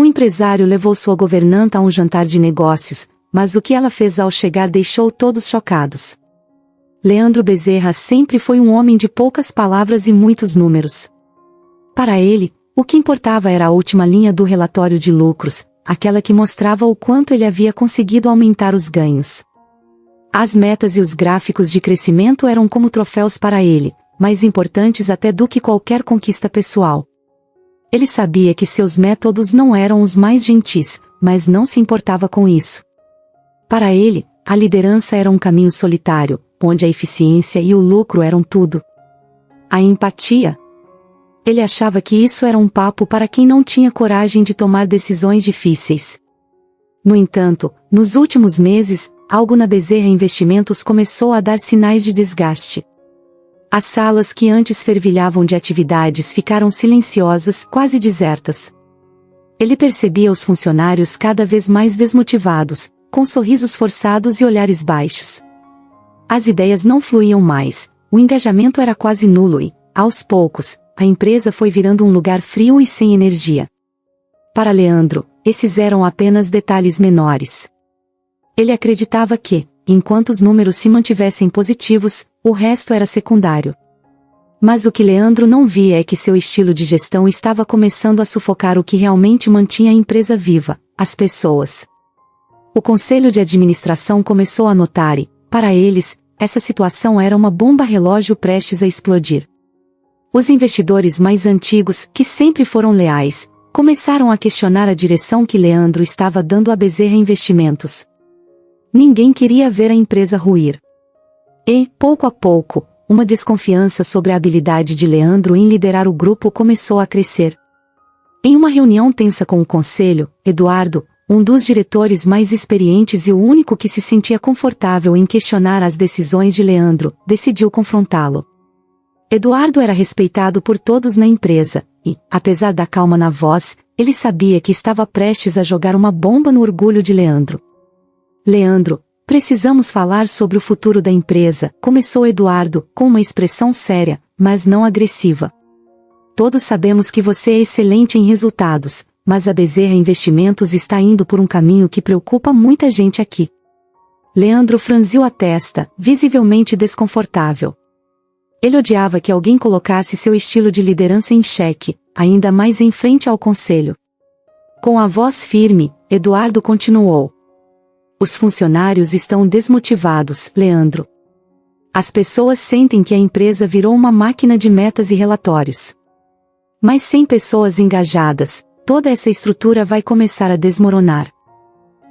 Um empresário levou sua governanta a um jantar de negócios, mas o que ela fez ao chegar deixou todos chocados. Leandro Bezerra sempre foi um homem de poucas palavras e muitos números. Para ele, o que importava era a última linha do relatório de lucros, aquela que mostrava o quanto ele havia conseguido aumentar os ganhos. As metas e os gráficos de crescimento eram como troféus para ele, mais importantes até do que qualquer conquista pessoal. Ele sabia que seus métodos não eram os mais gentis, mas não se importava com isso. Para ele, a liderança era um caminho solitário, onde a eficiência e o lucro eram tudo. A empatia. Ele achava que isso era um papo para quem não tinha coragem de tomar decisões difíceis. No entanto, nos últimos meses, algo na Bezerra Investimentos começou a dar sinais de desgaste. As salas que antes fervilhavam de atividades ficaram silenciosas, quase desertas. Ele percebia os funcionários cada vez mais desmotivados, com sorrisos forçados e olhares baixos. As ideias não fluíam mais, o engajamento era quase nulo e, aos poucos, a empresa foi virando um lugar frio e sem energia. Para Leandro, esses eram apenas detalhes menores. Ele acreditava que, enquanto os números se mantivessem positivos, o resto era secundário. Mas o que Leandro não via é que seu estilo de gestão estava começando a sufocar o que realmente mantinha a empresa viva, as pessoas. O conselho de administração começou a notar e, para eles, essa situação era uma bomba-relógio prestes a explodir. Os investidores mais antigos, que sempre foram leais, começaram a questionar a direção que Leandro estava dando à Bezerra Investimentos. Ninguém queria ver a empresa ruir. E, pouco a pouco, uma desconfiança sobre a habilidade de Leandro em liderar o grupo começou a crescer. Em uma reunião tensa com o conselho, Eduardo, um dos diretores mais experientes e o único que se sentia confortável em questionar as decisões de Leandro, decidiu confrontá-lo. Eduardo era respeitado por todos na empresa, e, apesar da calma na voz, ele sabia que estava prestes a jogar uma bomba no orgulho de Leandro. Leandro, precisamos falar sobre o futuro da empresa, começou Eduardo, com uma expressão séria, mas não agressiva. Todos sabemos que você é excelente em resultados, mas a Bezerra Investimentos está indo por um caminho que preocupa muita gente aqui. Leandro franziu a testa, visivelmente desconfortável. Ele odiava que alguém colocasse seu estilo de liderança em xeque, ainda mais em frente ao conselho. Com a voz firme, Eduardo continuou. Os funcionários estão desmotivados, Leandro. As pessoas sentem que a empresa virou uma máquina de metas e relatórios. Mas sem pessoas engajadas, toda essa estrutura vai começar a desmoronar.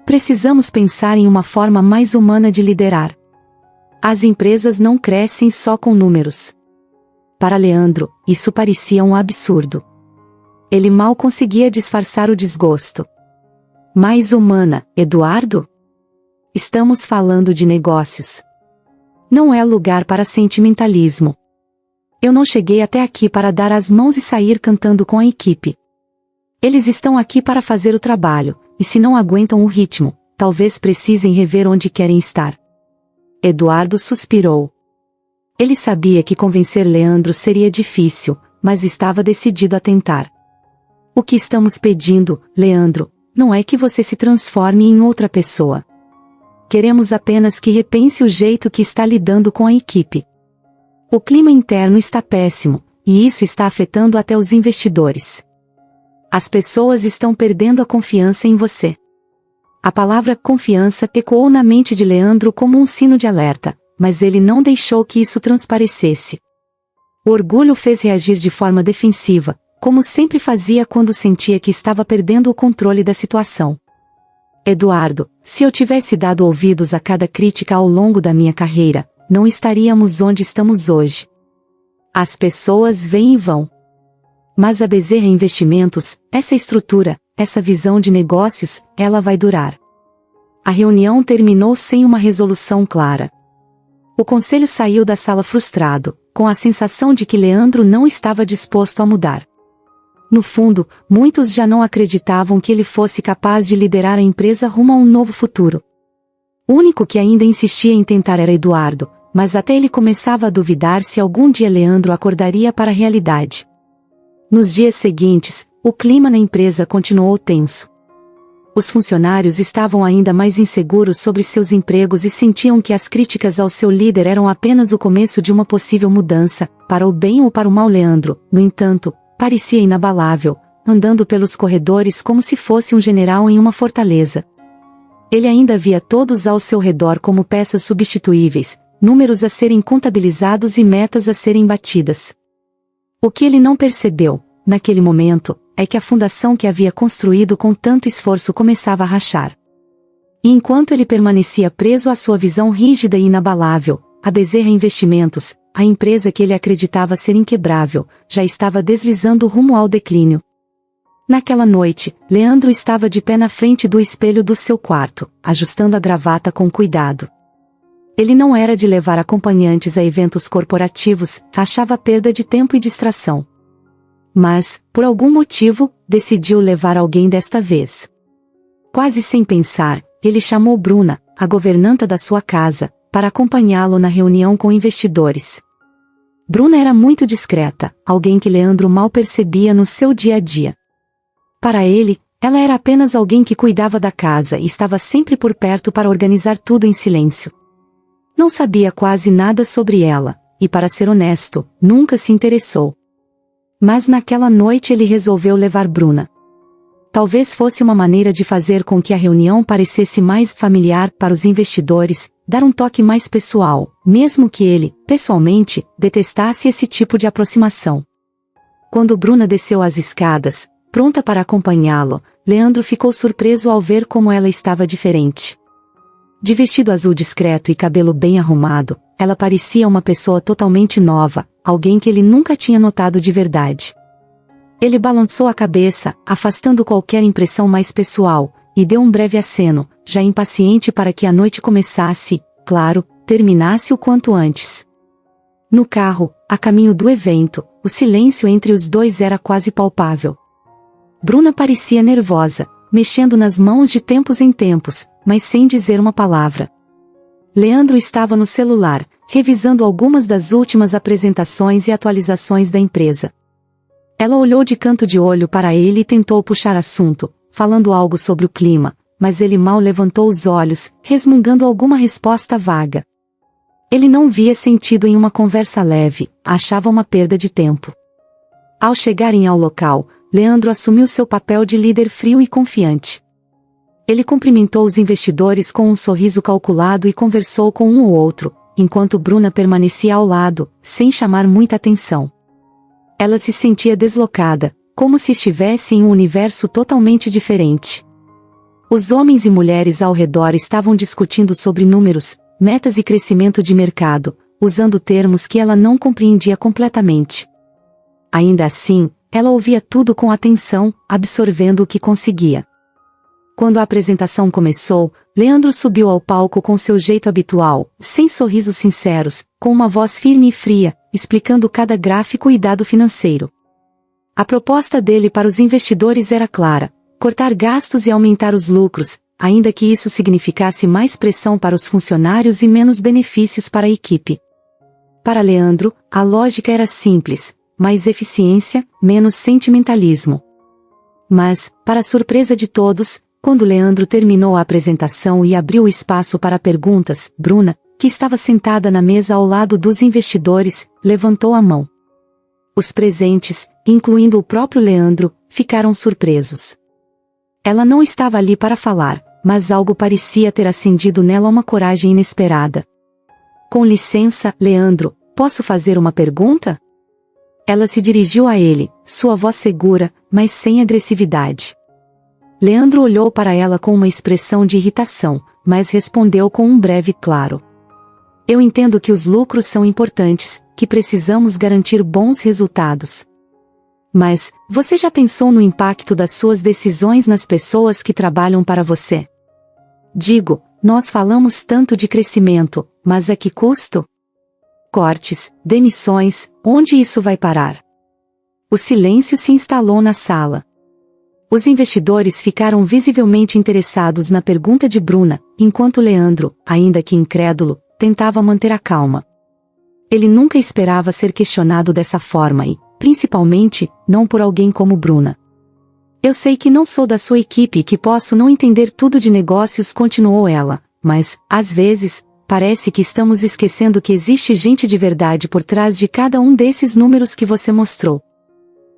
Precisamos pensar em uma forma mais humana de liderar. As empresas não crescem só com números. Para Leandro, isso parecia um absurdo. Ele mal conseguia disfarçar o desgosto. Mais humana, Eduardo? Estamos falando de negócios. Não é lugar para sentimentalismo. Eu não cheguei até aqui para dar as mãos e sair cantando com a equipe. Eles estão aqui para fazer o trabalho, e se não aguentam o ritmo, talvez precisem rever onde querem estar. Eduardo suspirou. Ele sabia que convencer Leandro seria difícil, mas estava decidido a tentar. O que estamos pedindo, Leandro, não é que você se transforme em outra pessoa. Queremos apenas que repense o jeito que está lidando com a equipe. O clima interno está péssimo, e isso está afetando até os investidores. As pessoas estão perdendo a confiança em você. A palavra confiança ecoou na mente de Leandro como um sino de alerta, mas ele não deixou que isso transparecesse. O orgulho fez reagir de forma defensiva, como sempre fazia quando sentia que estava perdendo o controle da situação. Eduardo, se eu tivesse dado ouvidos a cada crítica ao longo da minha carreira, não estaríamos onde estamos hoje. As pessoas vêm e vão. Mas a Bezerra Investimentos, essa estrutura, essa visão de negócios, ela vai durar. A reunião terminou sem uma resolução clara. O conselho saiu da sala frustrado, com a sensação de que Leandro não estava disposto a mudar. No fundo, muitos já não acreditavam que ele fosse capaz de liderar a empresa rumo a um novo futuro. O único que ainda insistia em tentar era Eduardo, mas até ele começava a duvidar se algum dia Leandro acordaria para a realidade. Nos dias seguintes, o clima na empresa continuou tenso. Os funcionários estavam ainda mais inseguros sobre seus empregos e sentiam que as críticas ao seu líder eram apenas o começo de uma possível mudança, para o bem ou para o mal. Leandro, no entanto, parecia inabalável, andando pelos corredores como se fosse um general em uma fortaleza. Ele ainda via todos ao seu redor como peças substituíveis, números a serem contabilizados e metas a serem batidas. O que ele não percebeu, naquele momento, é que a fundação que havia construído com tanto esforço começava a rachar. E enquanto ele permanecia preso à sua visão rígida e inabalável, a Bezerra Investimentos, a empresa que ele acreditava ser inquebrável, já estava deslizando rumo ao declínio. Naquela noite, Leandro estava de pé na frente do espelho do seu quarto, ajustando a gravata com cuidado. Ele não era de levar acompanhantes a eventos corporativos, achava perda de tempo e distração. Mas, por algum motivo, decidiu levar alguém desta vez. Quase sem pensar, ele chamou Bruna, a governanta da sua casa, para acompanhá-lo na reunião com investidores. Bruna era muito discreta, alguém que Leandro mal percebia no seu dia a dia. Para ele, ela era apenas alguém que cuidava da casa e estava sempre por perto para organizar tudo em silêncio. Não sabia quase nada sobre ela, e para ser honesto, nunca se interessou. Mas naquela noite ele resolveu levar Bruna. Talvez fosse uma maneira de fazer com que a reunião parecesse mais familiar para os investidores, dar um toque mais pessoal, mesmo que ele, pessoalmente, detestasse esse tipo de aproximação. Quando Bruna desceu as escadas, pronta para acompanhá-lo, Leandro ficou surpreso ao ver como ela estava diferente. De vestido azul discreto e cabelo bem arrumado, ela parecia uma pessoa totalmente nova, alguém que ele nunca tinha notado de verdade. Ele balançou a cabeça, afastando qualquer impressão mais pessoal, e deu um breve aceno, já impaciente para que a noite começasse, claro, terminasse o quanto antes. No carro, a caminho do evento, o silêncio entre os dois era quase palpável. Bruna parecia nervosa, mexendo nas mãos de tempos em tempos, mas sem dizer uma palavra. Leandro estava no celular, revisando algumas das últimas apresentações e atualizações da empresa. Ela olhou de canto de olho para ele e tentou puxar assunto, falando algo sobre o clima, mas ele mal levantou os olhos, resmungando alguma resposta vaga. Ele não via sentido em uma conversa leve, achava uma perda de tempo. Ao chegarem ao local, Leandro assumiu seu papel de líder frio e confiante. Ele cumprimentou os investidores com um sorriso calculado e conversou com um ou outro, enquanto Bruna permanecia ao lado, sem chamar muita atenção. Ela se sentia deslocada, como se estivesse em um universo totalmente diferente. Os homens e mulheres ao redor estavam discutindo sobre números, metas e crescimento de mercado, usando termos que ela não compreendia completamente. Ainda assim, ela ouvia tudo com atenção, absorvendo o que conseguia. Quando a apresentação começou, Leandro subiu ao palco com seu jeito habitual, sem sorrisos sinceros, com uma voz firme e fria, explicando cada gráfico e dado financeiro. A proposta dele para os investidores era clara: cortar gastos e aumentar os lucros, ainda que isso significasse mais pressão para os funcionários e menos benefícios para a equipe. Para Leandro, a lógica era simples: mais eficiência, menos sentimentalismo. Mas, para surpresa de todos, quando Leandro terminou a apresentação e abriu o espaço para perguntas, Bruna, que estava sentada na mesa ao lado dos investidores, levantou a mão. Os presentes, incluindo o próprio Leandro, ficaram surpresos. Ela não estava ali para falar, mas algo parecia ter acendido nela uma coragem inesperada. Com licença, Leandro, posso fazer uma pergunta? Ela se dirigiu a ele, sua voz segura, mas sem agressividade. Leandro olhou para ela com uma expressão de irritação, mas respondeu com um breve claro. Eu entendo que os lucros são importantes, que precisamos garantir bons resultados. Mas, você já pensou no impacto das suas decisões nas pessoas que trabalham para você? Digo, nós falamos tanto de crescimento, mas a que custo? Cortes, demissões, onde isso vai parar? O silêncio se instalou na sala. Os investidores ficaram visivelmente interessados na pergunta de Bruna, enquanto Leandro, ainda que incrédulo, tentava manter a calma. Ele nunca esperava ser questionado dessa forma e, principalmente, não por alguém como Bruna. Eu sei que não sou da sua equipe e que posso não entender tudo de negócios, continuou ela, mas, às vezes, parece que estamos esquecendo que existe gente de verdade por trás de cada um desses números que você mostrou.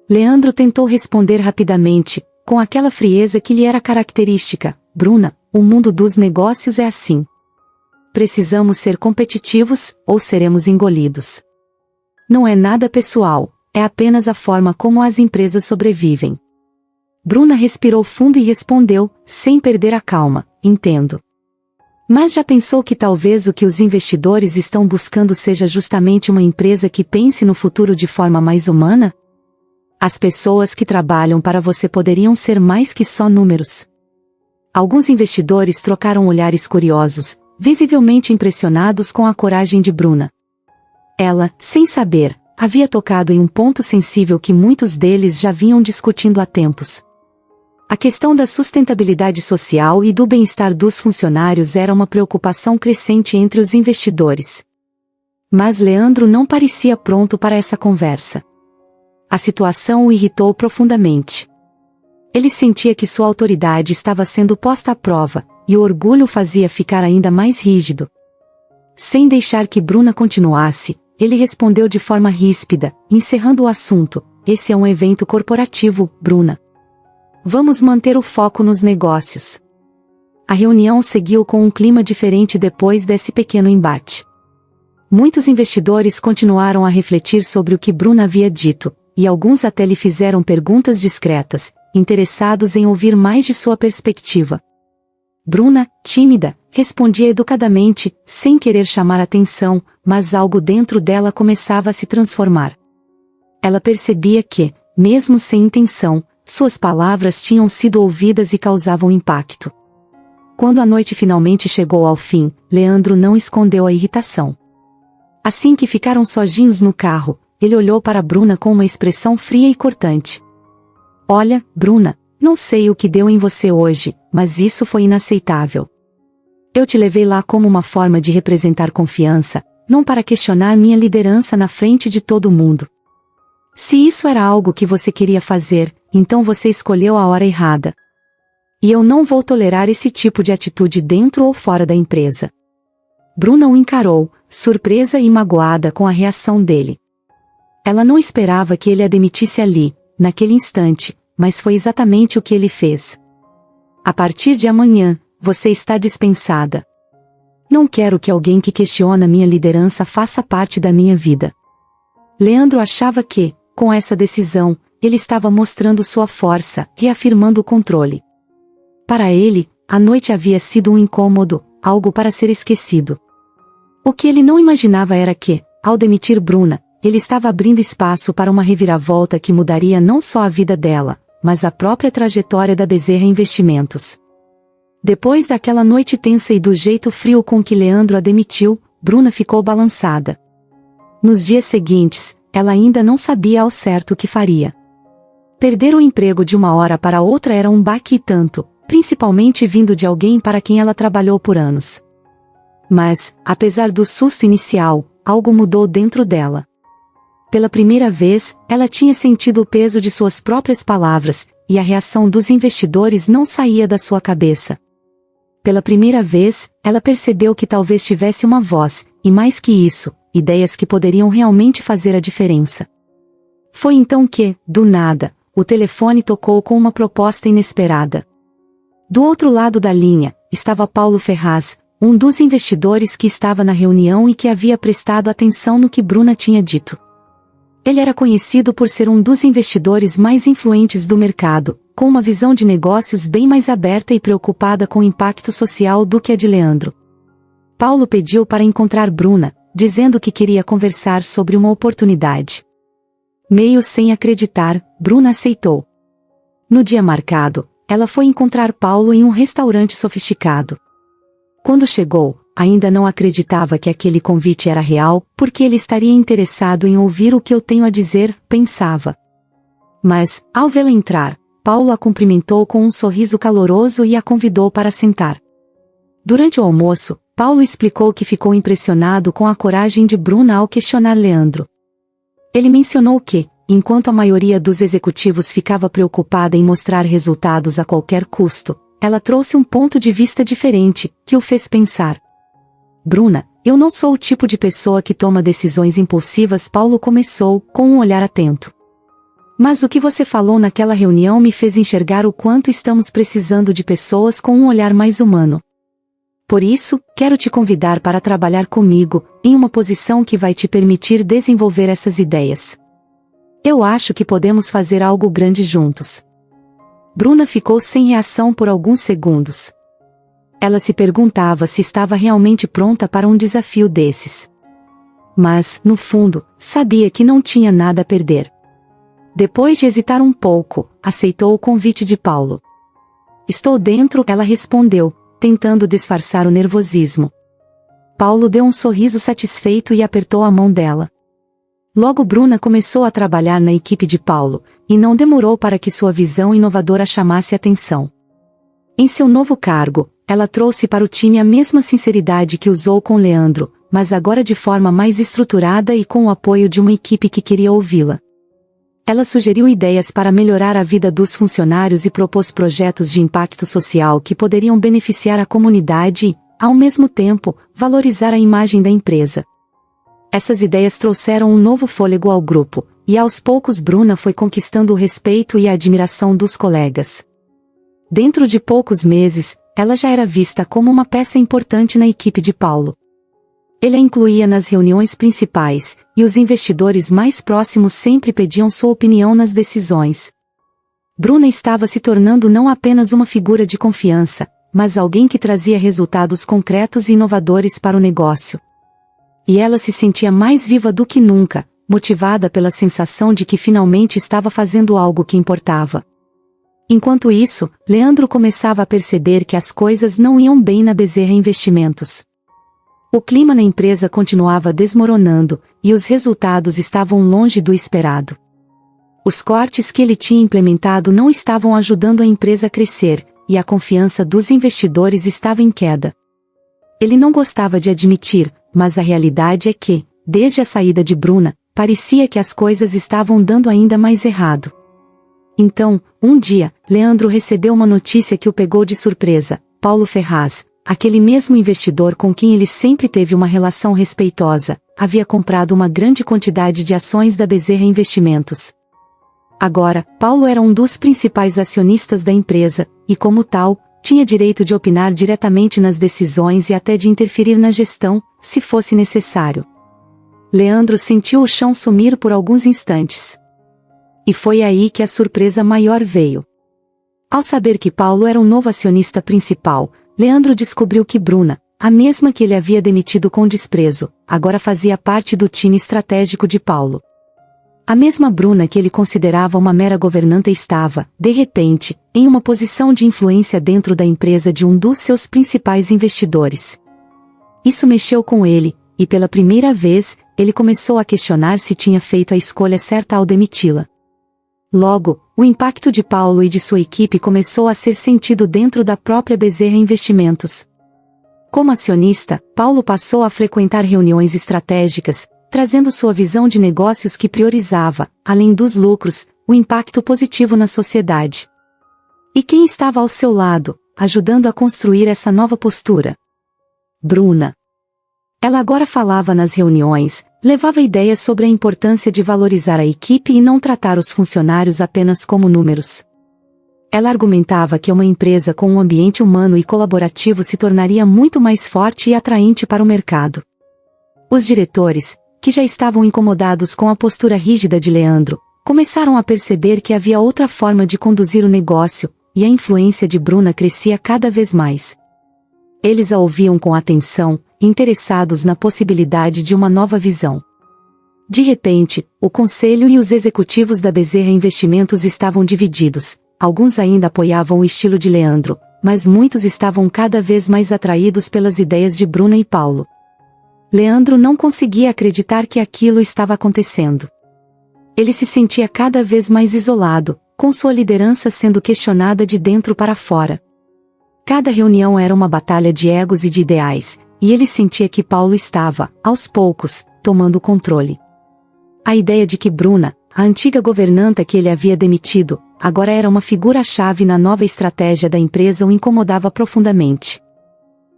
Leandro tentou responder rapidamente, com aquela frieza que lhe era característica. Bruna, o mundo dos negócios é assim. Precisamos ser competitivos, ou seremos engolidos. Não é nada pessoal, é apenas a forma como as empresas sobrevivem. Bruna respirou fundo e respondeu, sem perder a calma, entendo. Mas já pensou que talvez o que os investidores estão buscando seja justamente uma empresa que pense no futuro de forma mais humana? As pessoas que trabalham para você poderiam ser mais que só números. Alguns investidores trocaram olhares curiosos, visivelmente impressionados com a coragem de Bruna. Ela, sem saber, havia tocado em um ponto sensível que muitos deles já vinham discutindo há tempos. A questão da sustentabilidade social e do bem-estar dos funcionários era uma preocupação crescente entre os investidores. Mas Leandro não parecia pronto para essa conversa. A situação o irritou profundamente. Ele sentia que sua autoridade estava sendo posta à prova, e o orgulho o fazia ficar ainda mais rígido. Sem deixar que Bruna continuasse, ele respondeu de forma ríspida, encerrando o assunto: esse é um evento corporativo, Bruna. Vamos manter o foco nos negócios. A reunião seguiu com um clima diferente depois desse pequeno embate. Muitos investidores continuaram a refletir sobre o que Bruna havia dito, e alguns até lhe fizeram perguntas discretas, interessados em ouvir mais de sua perspectiva. Bruna, tímida, respondia educadamente, sem querer chamar atenção, mas algo dentro dela começava a se transformar. Ela percebia que, mesmo sem intenção, suas palavras tinham sido ouvidas e causavam impacto. Quando a noite finalmente chegou ao fim, Leandro não escondeu a irritação. Assim que ficaram sozinhos no carro, ele olhou para Bruna com uma expressão fria e cortante. Olha, Bruna, não sei o que deu em você hoje, mas isso foi inaceitável. Eu te levei lá como uma forma de representar confiança, não para questionar minha liderança na frente de todo mundo. Se isso era algo que você queria fazer, então você escolheu a hora errada. E eu não vou tolerar esse tipo de atitude dentro ou fora da empresa. Bruna o encarou, surpresa e magoada com a reação dele. Ela não esperava que ele a demitisse ali, naquele instante, mas foi exatamente o que ele fez. A partir de amanhã, você está dispensada. Não quero que alguém que questiona minha liderança faça parte da minha vida. Leandro achava que, com essa decisão, ele estava mostrando sua força, reafirmando o controle. Para ele, a noite havia sido um incômodo, algo para ser esquecido. O que ele não imaginava era que, ao demitir Bruna, ele estava abrindo espaço para uma reviravolta que mudaria não só a vida dela, mas a própria trajetória da Bezerra Investimentos. Depois daquela noite tensa e do jeito frio com que Leandro a demitiu, Bruna ficou balançada. Nos dias seguintes, ela ainda não sabia ao certo o que faria. Perder o emprego de uma hora para outra era um baque e tanto, principalmente vindo de alguém para quem ela trabalhou por anos. Mas, apesar do susto inicial, algo mudou dentro dela. Pela primeira vez, ela tinha sentido o peso de suas próprias palavras, e a reação dos investidores não saía da sua cabeça. Pela primeira vez, ela percebeu que talvez tivesse uma voz, e mais que isso, ideias que poderiam realmente fazer a diferença. Foi então que, do nada, o telefone tocou com uma proposta inesperada. Do outro lado da linha, estava Paulo Ferraz, um dos investidores que estava na reunião e que havia prestado atenção no que Bruna tinha dito. Ele era conhecido por ser um dos investidores mais influentes do mercado, com uma visão de negócios bem mais aberta e preocupada com o impacto social do que a de Leandro. Paulo pediu para encontrar Bruna, dizendo que queria conversar sobre uma oportunidade. Meio sem acreditar, Bruna aceitou. No dia marcado, ela foi encontrar Paulo em um restaurante sofisticado. Quando chegou, ainda não acreditava que aquele convite era real, porque ele estaria interessado em ouvir o que eu tenho a dizer, pensava. Mas, ao vê-la entrar, Paulo a cumprimentou com um sorriso caloroso e a convidou para sentar. Durante o almoço, Paulo explicou que ficou impressionado com a coragem de Bruna ao questionar Leandro. Ele mencionou que, enquanto a maioria dos executivos ficava preocupada em mostrar resultados a qualquer custo, ela trouxe um ponto de vista diferente, que o fez pensar. Bruna, eu não sou o tipo de pessoa que toma decisões impulsivas. Paulo começou, com um olhar atento. Mas o que você falou naquela reunião me fez enxergar o quanto estamos precisando de pessoas com um olhar mais humano. Por isso, quero te convidar para trabalhar comigo, em uma posição que vai te permitir desenvolver essas ideias. Eu acho que podemos fazer algo grande juntos. Bruna ficou sem reação por alguns segundos. Ela se perguntava se estava realmente pronta para um desafio desses. Mas, no fundo, sabia que não tinha nada a perder. Depois de hesitar um pouco, aceitou o convite de Paulo. Estou dentro, ela respondeu, tentando disfarçar o nervosismo. Paulo deu um sorriso satisfeito e apertou a mão dela. Logo Bruna começou a trabalhar na equipe de Paulo, e não demorou para que sua visão inovadora chamasse atenção. Em seu novo cargo, ela trouxe para o time a mesma sinceridade que usou com Leandro, mas agora de forma mais estruturada e com o apoio de uma equipe que queria ouvi-la. Ela sugeriu ideias para melhorar a vida dos funcionários e propôs projetos de impacto social que poderiam beneficiar a comunidade e, ao mesmo tempo, valorizar a imagem da empresa. Essas ideias trouxeram um novo fôlego ao grupo, e aos poucos Bruna foi conquistando o respeito e a admiração dos colegas. Dentro de poucos meses, ela já era vista como uma peça importante na equipe de Paulo. Ele a incluía nas reuniões principais, e os investidores mais próximos sempre pediam sua opinião nas decisões. Bruna estava se tornando não apenas uma figura de confiança, mas alguém que trazia resultados concretos e inovadores para o negócio. E ela se sentia mais viva do que nunca, motivada pela sensação de que finalmente estava fazendo algo que importava. Enquanto isso, Leandro começava a perceber que as coisas não iam bem na Bezerra Investimentos. O clima na empresa continuava desmoronando, e os resultados estavam longe do esperado. Os cortes que ele tinha implementado não estavam ajudando a empresa a crescer, e a confiança dos investidores estava em queda. Ele não gostava de admitir, mas a realidade é que, desde a saída de Bruna, parecia que as coisas estavam dando ainda mais errado. Então, um dia, Leandro recebeu uma notícia que o pegou de surpresa. Paulo Ferraz, aquele mesmo investidor com quem ele sempre teve uma relação respeitosa, havia comprado uma grande quantidade de ações da Bezerra Investimentos. Agora, Paulo era um dos principais acionistas da empresa, e como tal, tinha direito de opinar diretamente nas decisões e até de interferir na gestão, se fosse necessário. Leandro sentiu o chão sumir por alguns instantes. E foi aí que a surpresa maior veio. Ao saber que Paulo era um novo acionista principal, Leandro descobriu que Bruna, a mesma que ele havia demitido com desprezo, agora fazia parte do time estratégico de Paulo. A mesma Bruna que ele considerava uma mera governanta estava, de repente, em uma posição de influência dentro da empresa de um dos seus principais investidores. Isso mexeu com ele, e pela primeira vez, ele começou a questionar se tinha feito a escolha certa ao demiti-la. Logo, o impacto de Paulo e de sua equipe começou a ser sentido dentro da própria Bezerra Investimentos. Como acionista, Paulo passou a frequentar reuniões estratégicas, trazendo sua visão de negócios que priorizava, além dos lucros, o impacto positivo na sociedade. E quem estava ao seu lado, ajudando a construir essa nova postura? Bruna. Ela agora falava nas reuniões, levava ideias sobre a importância de valorizar a equipe e não tratar os funcionários apenas como números. Ela argumentava que uma empresa com um ambiente humano e colaborativo se tornaria muito mais forte e atraente para o mercado. Os diretores, que já estavam incomodados com a postura rígida de Leandro, começaram a perceber que havia outra forma de conduzir o negócio, e a influência de Bruna crescia cada vez mais. Eles a ouviam com atenção, interessados na possibilidade de uma nova visão. De repente, o conselho e os executivos da Bezerra Investimentos estavam divididos. Alguns ainda apoiavam o estilo de Leandro, mas muitos estavam cada vez mais atraídos pelas ideias de Bruna e Paulo. Leandro não conseguia acreditar que aquilo estava acontecendo. Ele se sentia cada vez mais isolado, com sua liderança sendo questionada de dentro para fora. Cada reunião era uma batalha de egos e de ideais, e ele sentia que Paulo estava, aos poucos, tomando o controle. A ideia de que Bruna, a antiga governanta que ele havia demitido, agora era uma figura-chave na nova estratégia da empresa, o incomodava profundamente.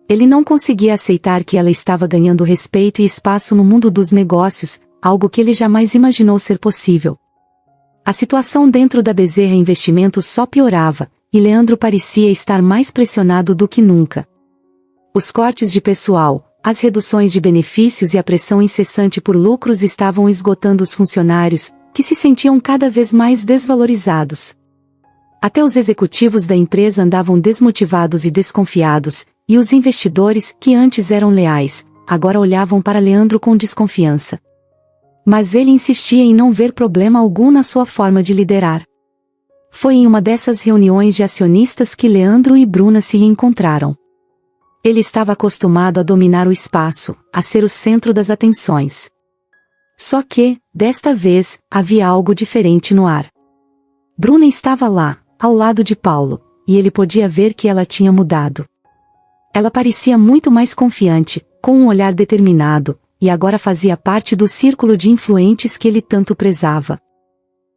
Ele não conseguia aceitar que ela estava ganhando respeito e espaço no mundo dos negócios, algo que ele jamais imaginou ser possível. A situação dentro da Bezerra Investimentos só piorava, e Leandro parecia estar mais pressionado do que nunca. Os cortes de pessoal, as reduções de benefícios e a pressão incessante por lucros estavam esgotando os funcionários, que se sentiam cada vez mais desvalorizados. Até os executivos da empresa andavam desmotivados e desconfiados, e os investidores, que antes eram leais, agora olhavam para Leandro com desconfiança. Mas ele insistia em não ver problema algum na sua forma de liderar. Foi em uma dessas reuniões de acionistas que Leandro e Bruna se reencontraram. Ele estava acostumado a dominar o espaço, a ser o centro das atenções. Só que, desta vez, havia algo diferente no ar. Bruna estava lá, ao lado de Paulo, e ele podia ver que ela tinha mudado. Ela parecia muito mais confiante, com um olhar determinado, e agora fazia parte do círculo de influentes que ele tanto prezava.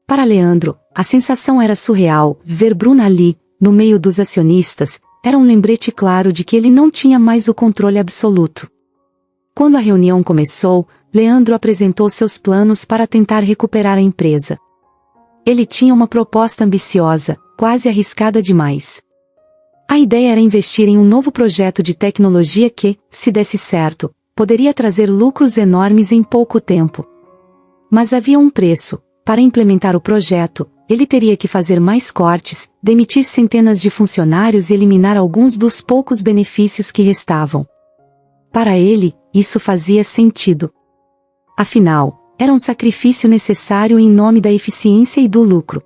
Para Leandro, a sensação era surreal. Ver Bruna ali, no meio dos acionistas, era um lembrete claro de que ele não tinha mais o controle absoluto. Quando a reunião começou, Leandro apresentou seus planos para tentar recuperar a empresa. Ele tinha uma proposta ambiciosa, quase arriscada demais. A ideia era investir em um novo projeto de tecnologia que, se desse certo, poderia trazer lucros enormes em pouco tempo. Mas havia um preço. Para implementar o projeto, ele teria que fazer mais cortes, demitir centenas de funcionários e eliminar alguns dos poucos benefícios que restavam. Para ele, isso fazia sentido. Afinal, era um sacrifício necessário em nome da eficiência e do lucro.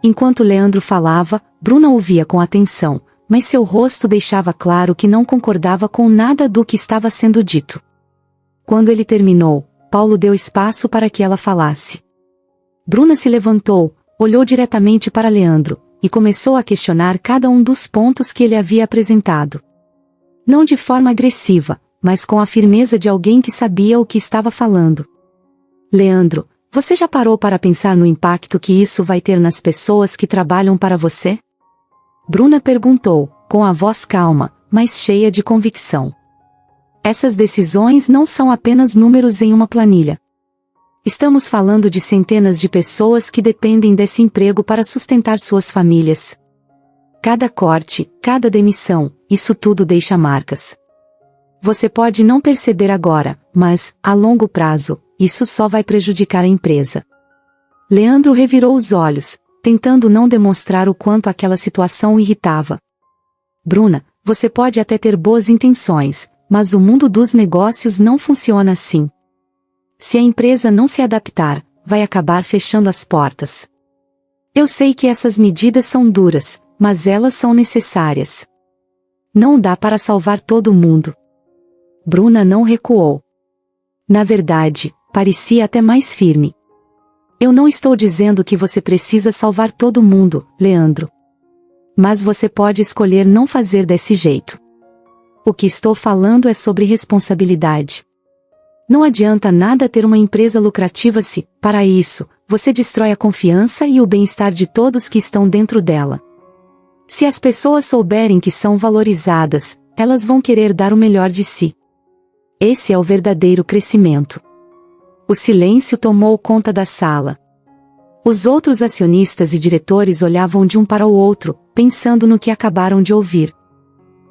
Enquanto Leandro falava, Bruna ouvia com atenção, mas seu rosto deixava claro que não concordava com nada do que estava sendo dito. Quando ele terminou, Paulo deu espaço para que ela falasse. Bruna se levantou, olhou diretamente para Leandro, e começou a questionar cada um dos pontos que ele havia apresentado. Não de forma agressiva, mas com a firmeza de alguém que sabia o que estava falando. Leandro, você já parou para pensar no impacto que isso vai ter nas pessoas que trabalham para você? Bruna perguntou, com a voz calma, mas cheia de convicção. Essas decisões não são apenas números em uma planilha. Estamos falando de centenas de pessoas que dependem desse emprego para sustentar suas famílias. Cada corte, cada demissão, isso tudo deixa marcas. Você pode não perceber agora, mas, a longo prazo, isso só vai prejudicar a empresa. Leandro revirou os olhos, tentando não demonstrar o quanto aquela situação o irritava. Bruna, você pode até ter boas intenções, mas o mundo dos negócios não funciona assim. Se a empresa não se adaptar, vai acabar fechando as portas. Eu sei que essas medidas são duras, mas elas são necessárias. Não dá para salvar todo mundo. Bruna não recuou. Na verdade, parecia até mais firme. Eu não estou dizendo que você precisa salvar todo mundo, Leandro. Mas você pode escolher não fazer desse jeito. O que estou falando é sobre responsabilidade. Não adianta nada ter uma empresa lucrativa se, para isso, você destrói a confiança e o bem-estar de todos que estão dentro dela. Se as pessoas souberem que são valorizadas, elas vão querer dar o melhor de si. Esse é o verdadeiro crescimento. O silêncio tomou conta da sala. Os outros acionistas e diretores olhavam de um para o outro, pensando no que acabaram de ouvir.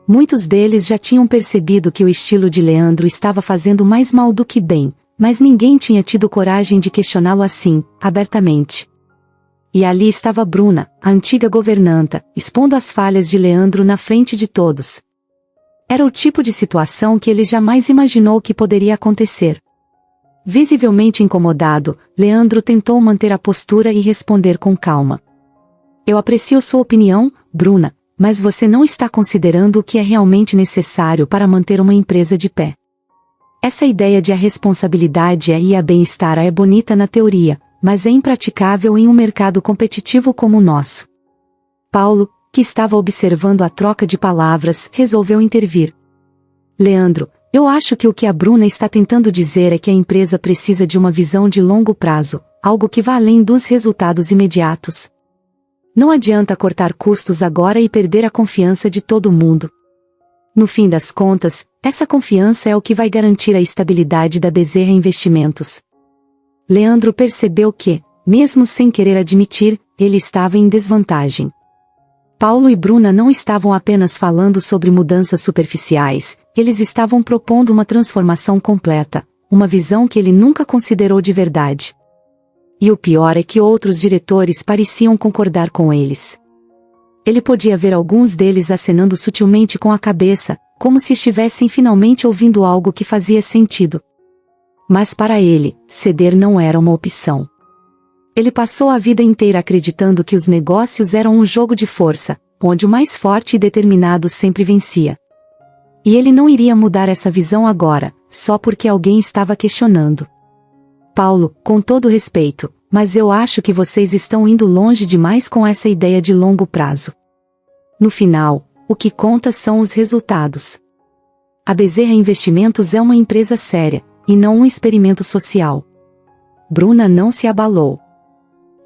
Muitos deles já tinham percebido que o estilo de Leandro estava fazendo mais mal do que bem, mas ninguém tinha tido coragem de questioná-lo assim, abertamente. E ali estava Bruna, a antiga governanta, expondo as falhas de Leandro na frente de todos. Era o tipo de situação que ele jamais imaginou que poderia acontecer. Visivelmente incomodado, Leandro tentou manter a postura e responder com calma. Eu aprecio sua opinião, Bruna, mas você não está considerando o que é realmente necessário para manter uma empresa de pé. Essa ideia de a responsabilidade e a bem-estar é bonita na teoria, mas é impraticável em um mercado competitivo como o nosso. Paulo, que estava observando a troca de palavras, resolveu intervir. Leandro, Eu acho que o que a Bruna está tentando dizer é que a empresa precisa de uma visão de longo prazo, algo que vá além dos resultados imediatos. Não adianta cortar custos agora e perder a confiança de todo mundo. No fim das contas, essa confiança é o que vai garantir a estabilidade da Bezerra Investimentos. Leandro percebeu que, mesmo sem querer admitir, ele estava em desvantagem. Paulo e Bruna não estavam apenas falando sobre mudanças superficiais, eles estavam propondo uma transformação completa, uma visão que ele nunca considerou de verdade. E o pior é que outros diretores pareciam concordar com eles. Ele podia ver alguns deles acenando sutilmente com a cabeça, como se estivessem finalmente ouvindo algo que fazia sentido. Mas para ele, ceder não era uma opção. Ele passou a vida inteira acreditando que os negócios eram um jogo de força, onde o mais forte e determinado sempre vencia. E ele não iria mudar essa visão agora, só porque alguém estava questionando. Paulo, com todo respeito, mas eu acho que vocês estão indo longe demais com essa ideia de longo prazo. No final, o que conta são os resultados. A Bezerra Investimentos é uma empresa séria, e não um experimento social. Bruna não se abalou.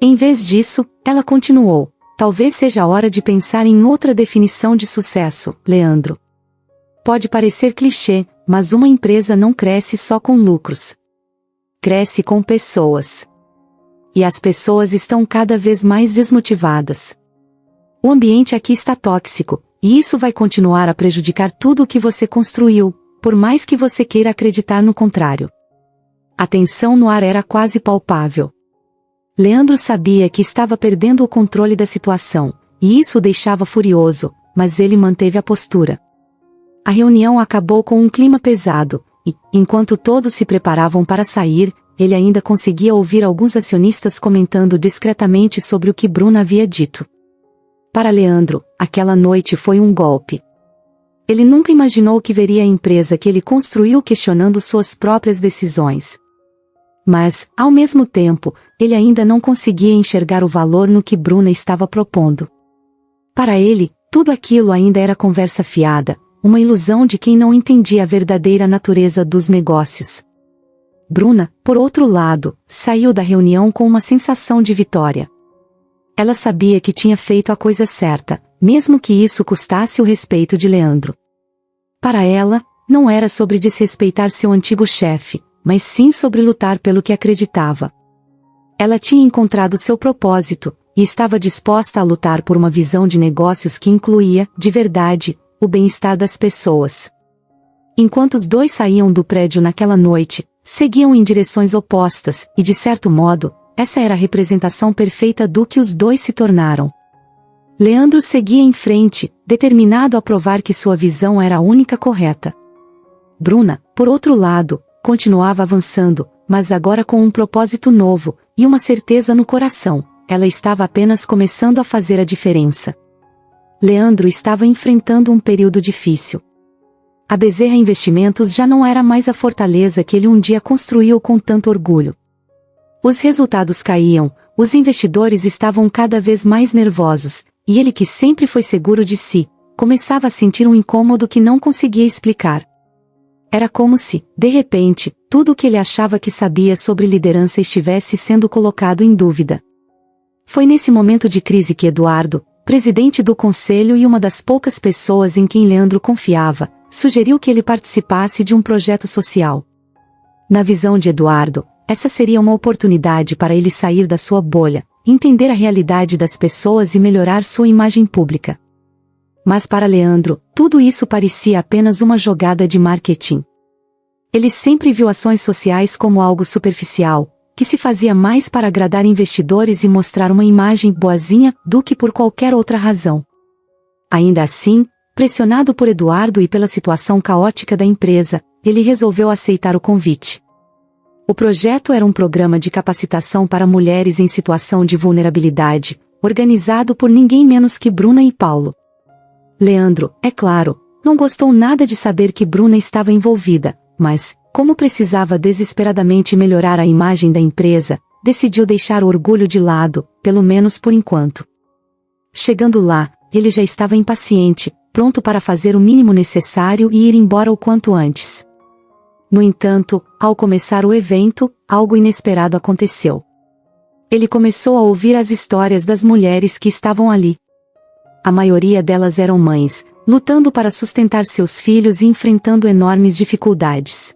Em vez disso, ela continuou: talvez seja a hora de pensar em outra definição de sucesso, Leandro. Pode parecer clichê, mas uma empresa não cresce só com lucros. Cresce com pessoas. E as pessoas estão cada vez mais desmotivadas. O ambiente aqui está tóxico, e isso vai continuar a prejudicar tudo o que você construiu, por mais que você queira acreditar no contrário. A tensão no ar era quase palpável. Leandro sabia que estava perdendo o controle da situação, e isso o deixava furioso, mas ele manteve a postura. A reunião acabou com um clima pesado, e, enquanto todos se preparavam para sair, ele ainda conseguia ouvir alguns acionistas comentando discretamente sobre o que Bruna havia dito. Para Leandro, aquela noite foi um golpe. Ele nunca imaginou que veria a empresa que ele construiu questionando suas próprias decisões. Mas, ao mesmo tempo, ele ainda não conseguia enxergar o valor no que Bruna estava propondo. Para ele, tudo aquilo ainda era conversa fiada, uma ilusão de quem não entendia a verdadeira natureza dos negócios. Bruna, por outro lado, saiu da reunião com uma sensação de vitória. Ela sabia que tinha feito a coisa certa, mesmo que isso custasse o respeito de Leandro. Para ela, não era sobre desrespeitar seu antigo chefe, mas sim sobre lutar pelo que acreditava. Ela tinha encontrado seu propósito, e estava disposta a lutar por uma visão de negócios que incluía, de verdade, o bem-estar das pessoas. Enquanto os dois saíam do prédio naquela noite, seguiam em direções opostas, e de certo modo, essa era a representação perfeita do que os dois se tornaram. Leandro seguia em frente, determinado a provar que sua visão era a única correta. Bruna, por outro lado, continuava avançando, mas agora com um propósito novo, e uma certeza no coração: ela estava apenas começando a fazer a diferença. Leandro estava enfrentando um período difícil. A Bezerra Investimentos já não era mais a fortaleza que ele um dia construiu com tanto orgulho. Os resultados caíam, os investidores estavam cada vez mais nervosos, e ele, que sempre foi seguro de si, começava a sentir um incômodo que não conseguia explicar. Era como se, de repente, tudo o que ele achava que sabia sobre liderança estivesse sendo colocado em dúvida. Foi nesse momento de crise que Eduardo, presidente do conselho e uma das poucas pessoas em quem Leandro confiava, sugeriu que ele participasse de um projeto social. Na visão de Eduardo, essa seria uma oportunidade para ele sair da sua bolha, entender a realidade das pessoas e melhorar sua imagem pública. Mas para Leandro, tudo isso parecia apenas uma jogada de marketing. Ele sempre viu ações sociais como algo superficial, que se fazia mais para agradar investidores e mostrar uma imagem boazinha do que por qualquer outra razão. Ainda assim, pressionado por Eduardo e pela situação caótica da empresa, ele resolveu aceitar o convite. O projeto era um programa de capacitação para mulheres em situação de vulnerabilidade, organizado por ninguém menos que Bruna e Paulo. Leandro, é claro, não gostou nada de saber que Bruna estava envolvida, mas, como precisava desesperadamente melhorar a imagem da empresa, decidiu deixar o orgulho de lado, pelo menos por enquanto. Chegando lá, ele já estava impaciente, pronto para fazer o mínimo necessário e ir embora o quanto antes. No entanto, ao começar o evento, algo inesperado aconteceu. Ele começou a ouvir as histórias das mulheres que estavam ali. A maioria delas eram mães, lutando para sustentar seus filhos e enfrentando enormes dificuldades.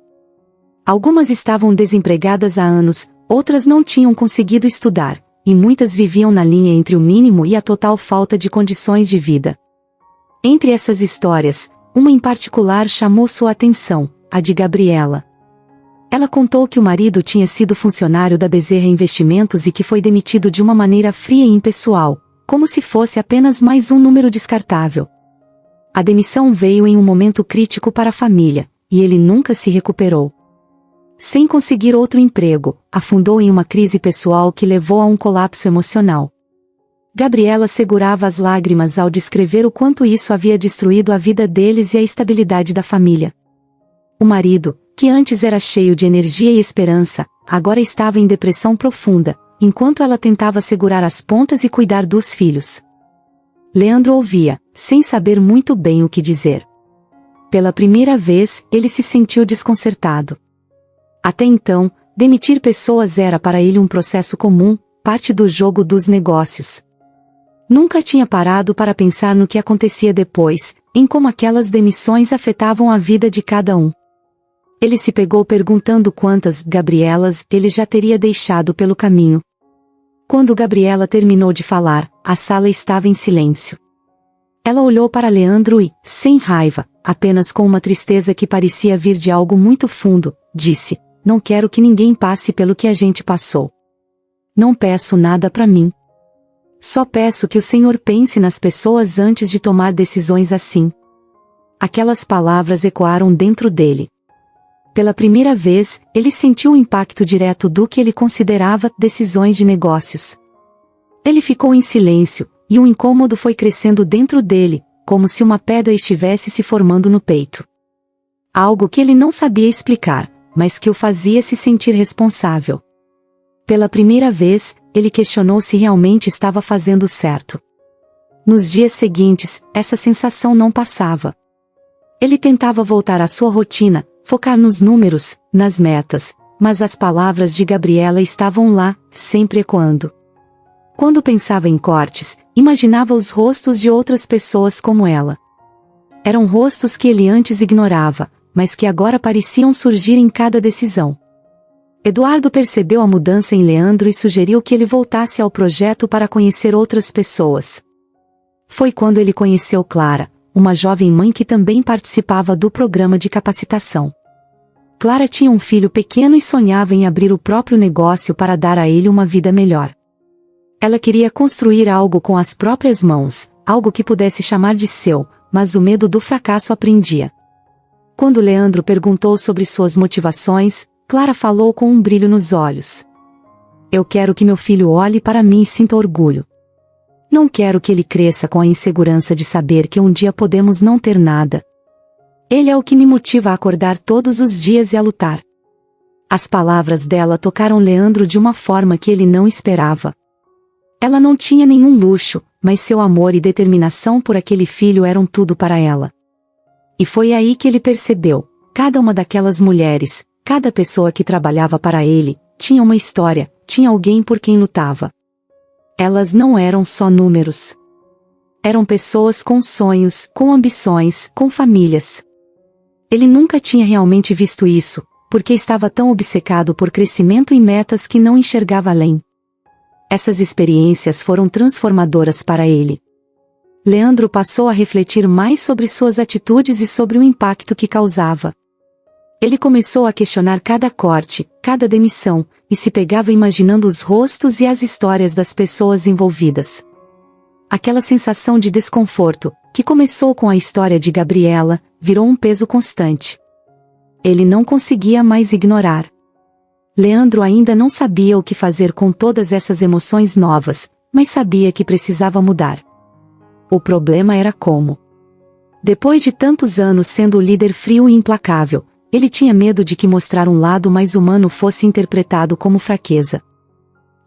Algumas estavam desempregadas há anos, outras não tinham conseguido estudar, e muitas viviam na linha entre o mínimo e a total falta de condições de vida. Entre essas histórias, uma em particular chamou sua atenção, a de Gabriela. Ela contou que o marido tinha sido funcionário da Bezerra Investimentos e que foi demitido de uma maneira fria e impessoal, como se fosse apenas mais um número descartável. A demissão veio em um momento crítico para a família, e ele nunca se recuperou. Sem conseguir outro emprego, afundou em uma crise pessoal que levou a um colapso emocional. Gabriela segurava as lágrimas ao descrever o quanto isso havia destruído a vida deles e a estabilidade da família. O marido, que antes era cheio de energia e esperança, agora estava em depressão profunda, enquanto ela tentava segurar as pontas e cuidar dos filhos. Leandro ouvia, sem saber muito bem o que dizer. Pela primeira vez, ele se sentiu desconcertado. Até então, demitir pessoas era para ele um processo comum, parte do jogo dos negócios. Nunca tinha parado para pensar no que acontecia depois, em como aquelas demissões afetavam a vida de cada um. Ele se pegou perguntando quantas Gabrielas ele já teria deixado pelo caminho. Quando Gabriela terminou de falar, a sala estava em silêncio. Ela olhou para Leandro e, sem raiva, apenas com uma tristeza que parecia vir de algo muito fundo, disse: "Não quero que ninguém passe pelo que a gente passou. Não peço nada para mim. Só peço que o Senhor pense nas pessoas antes de tomar decisões assim." Aquelas palavras ecoaram dentro dele. Pela primeira vez, ele sentiu o impacto direto do que ele considerava decisões de negócios. Ele ficou em silêncio, e um incômodo foi crescendo dentro dele, como se uma pedra estivesse se formando no peito. Algo que ele não sabia explicar, mas que o fazia se sentir responsável. Pela primeira vez, ele questionou se realmente estava fazendo certo. Nos dias seguintes, essa sensação não passava. Ele tentava voltar à sua rotina, focar nos números, nas metas, mas as palavras de Gabriela estavam lá, sempre ecoando. Quando pensava em cortes, imaginava os rostos de outras pessoas como ela. Eram rostos que ele antes ignorava, mas que agora pareciam surgir em cada decisão. Eduardo percebeu a mudança em Leandro e sugeriu que ele voltasse ao projeto para conhecer outras pessoas. Foi quando ele conheceu Clara, uma jovem mãe que também participava do programa de capacitação. Clara tinha um filho pequeno e sonhava em abrir o próprio negócio para dar a ele uma vida melhor. Ela queria construir algo com as próprias mãos, algo que pudesse chamar de seu, mas o medo do fracasso a prendia. Quando Leandro perguntou sobre suas motivações, Clara falou com um brilho nos olhos. "Eu quero que meu filho olhe para mim e sinta orgulho. Não quero que ele cresça com a insegurança de saber que um dia podemos não ter nada. Ele é o que me motiva a acordar todos os dias e a lutar." As palavras dela tocaram Leandro de uma forma que ele não esperava. Ela não tinha nenhum luxo, mas seu amor e determinação por aquele filho eram tudo para ela. E foi aí que ele percebeu: cada uma daquelas mulheres, cada pessoa que trabalhava para ele, tinha uma história, tinha alguém por quem lutava. Elas não eram só números. Eram pessoas com sonhos, com ambições, com famílias. Ele nunca tinha realmente visto isso, porque estava tão obcecado por crescimento e metas que não enxergava além. Essas experiências foram transformadoras para ele. Leandro passou a refletir mais sobre suas atitudes e sobre o impacto que causava. Ele começou a questionar cada corte, cada demissão, e se pegava imaginando os rostos e as histórias das pessoas envolvidas. Aquela sensação de desconforto, que começou com a história de Gabriela, virou um peso constante. Ele não conseguia mais ignorar. Leandro ainda não sabia o que fazer com todas essas emoções novas, mas sabia que precisava mudar. O problema era como. Depois de tantos anos sendo o líder frio e implacável, ele tinha medo de que mostrar um lado mais humano fosse interpretado como fraqueza.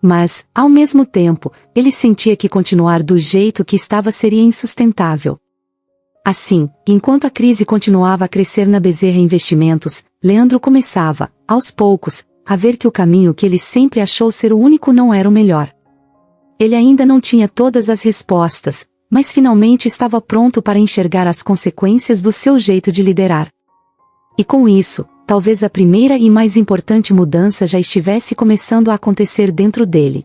Mas, ao mesmo tempo, ele sentia que continuar do jeito que estava seria insustentável. Assim, enquanto a crise continuava a crescer na Bezerra Investimentos, Leandro começava, aos poucos, a ver que o caminho que ele sempre achou ser o único não era o melhor. Ele ainda não tinha todas as respostas, mas finalmente estava pronto para enxergar as consequências do seu jeito de liderar. E com isso, talvez a primeira e mais importante mudança já estivesse começando a acontecer dentro dele.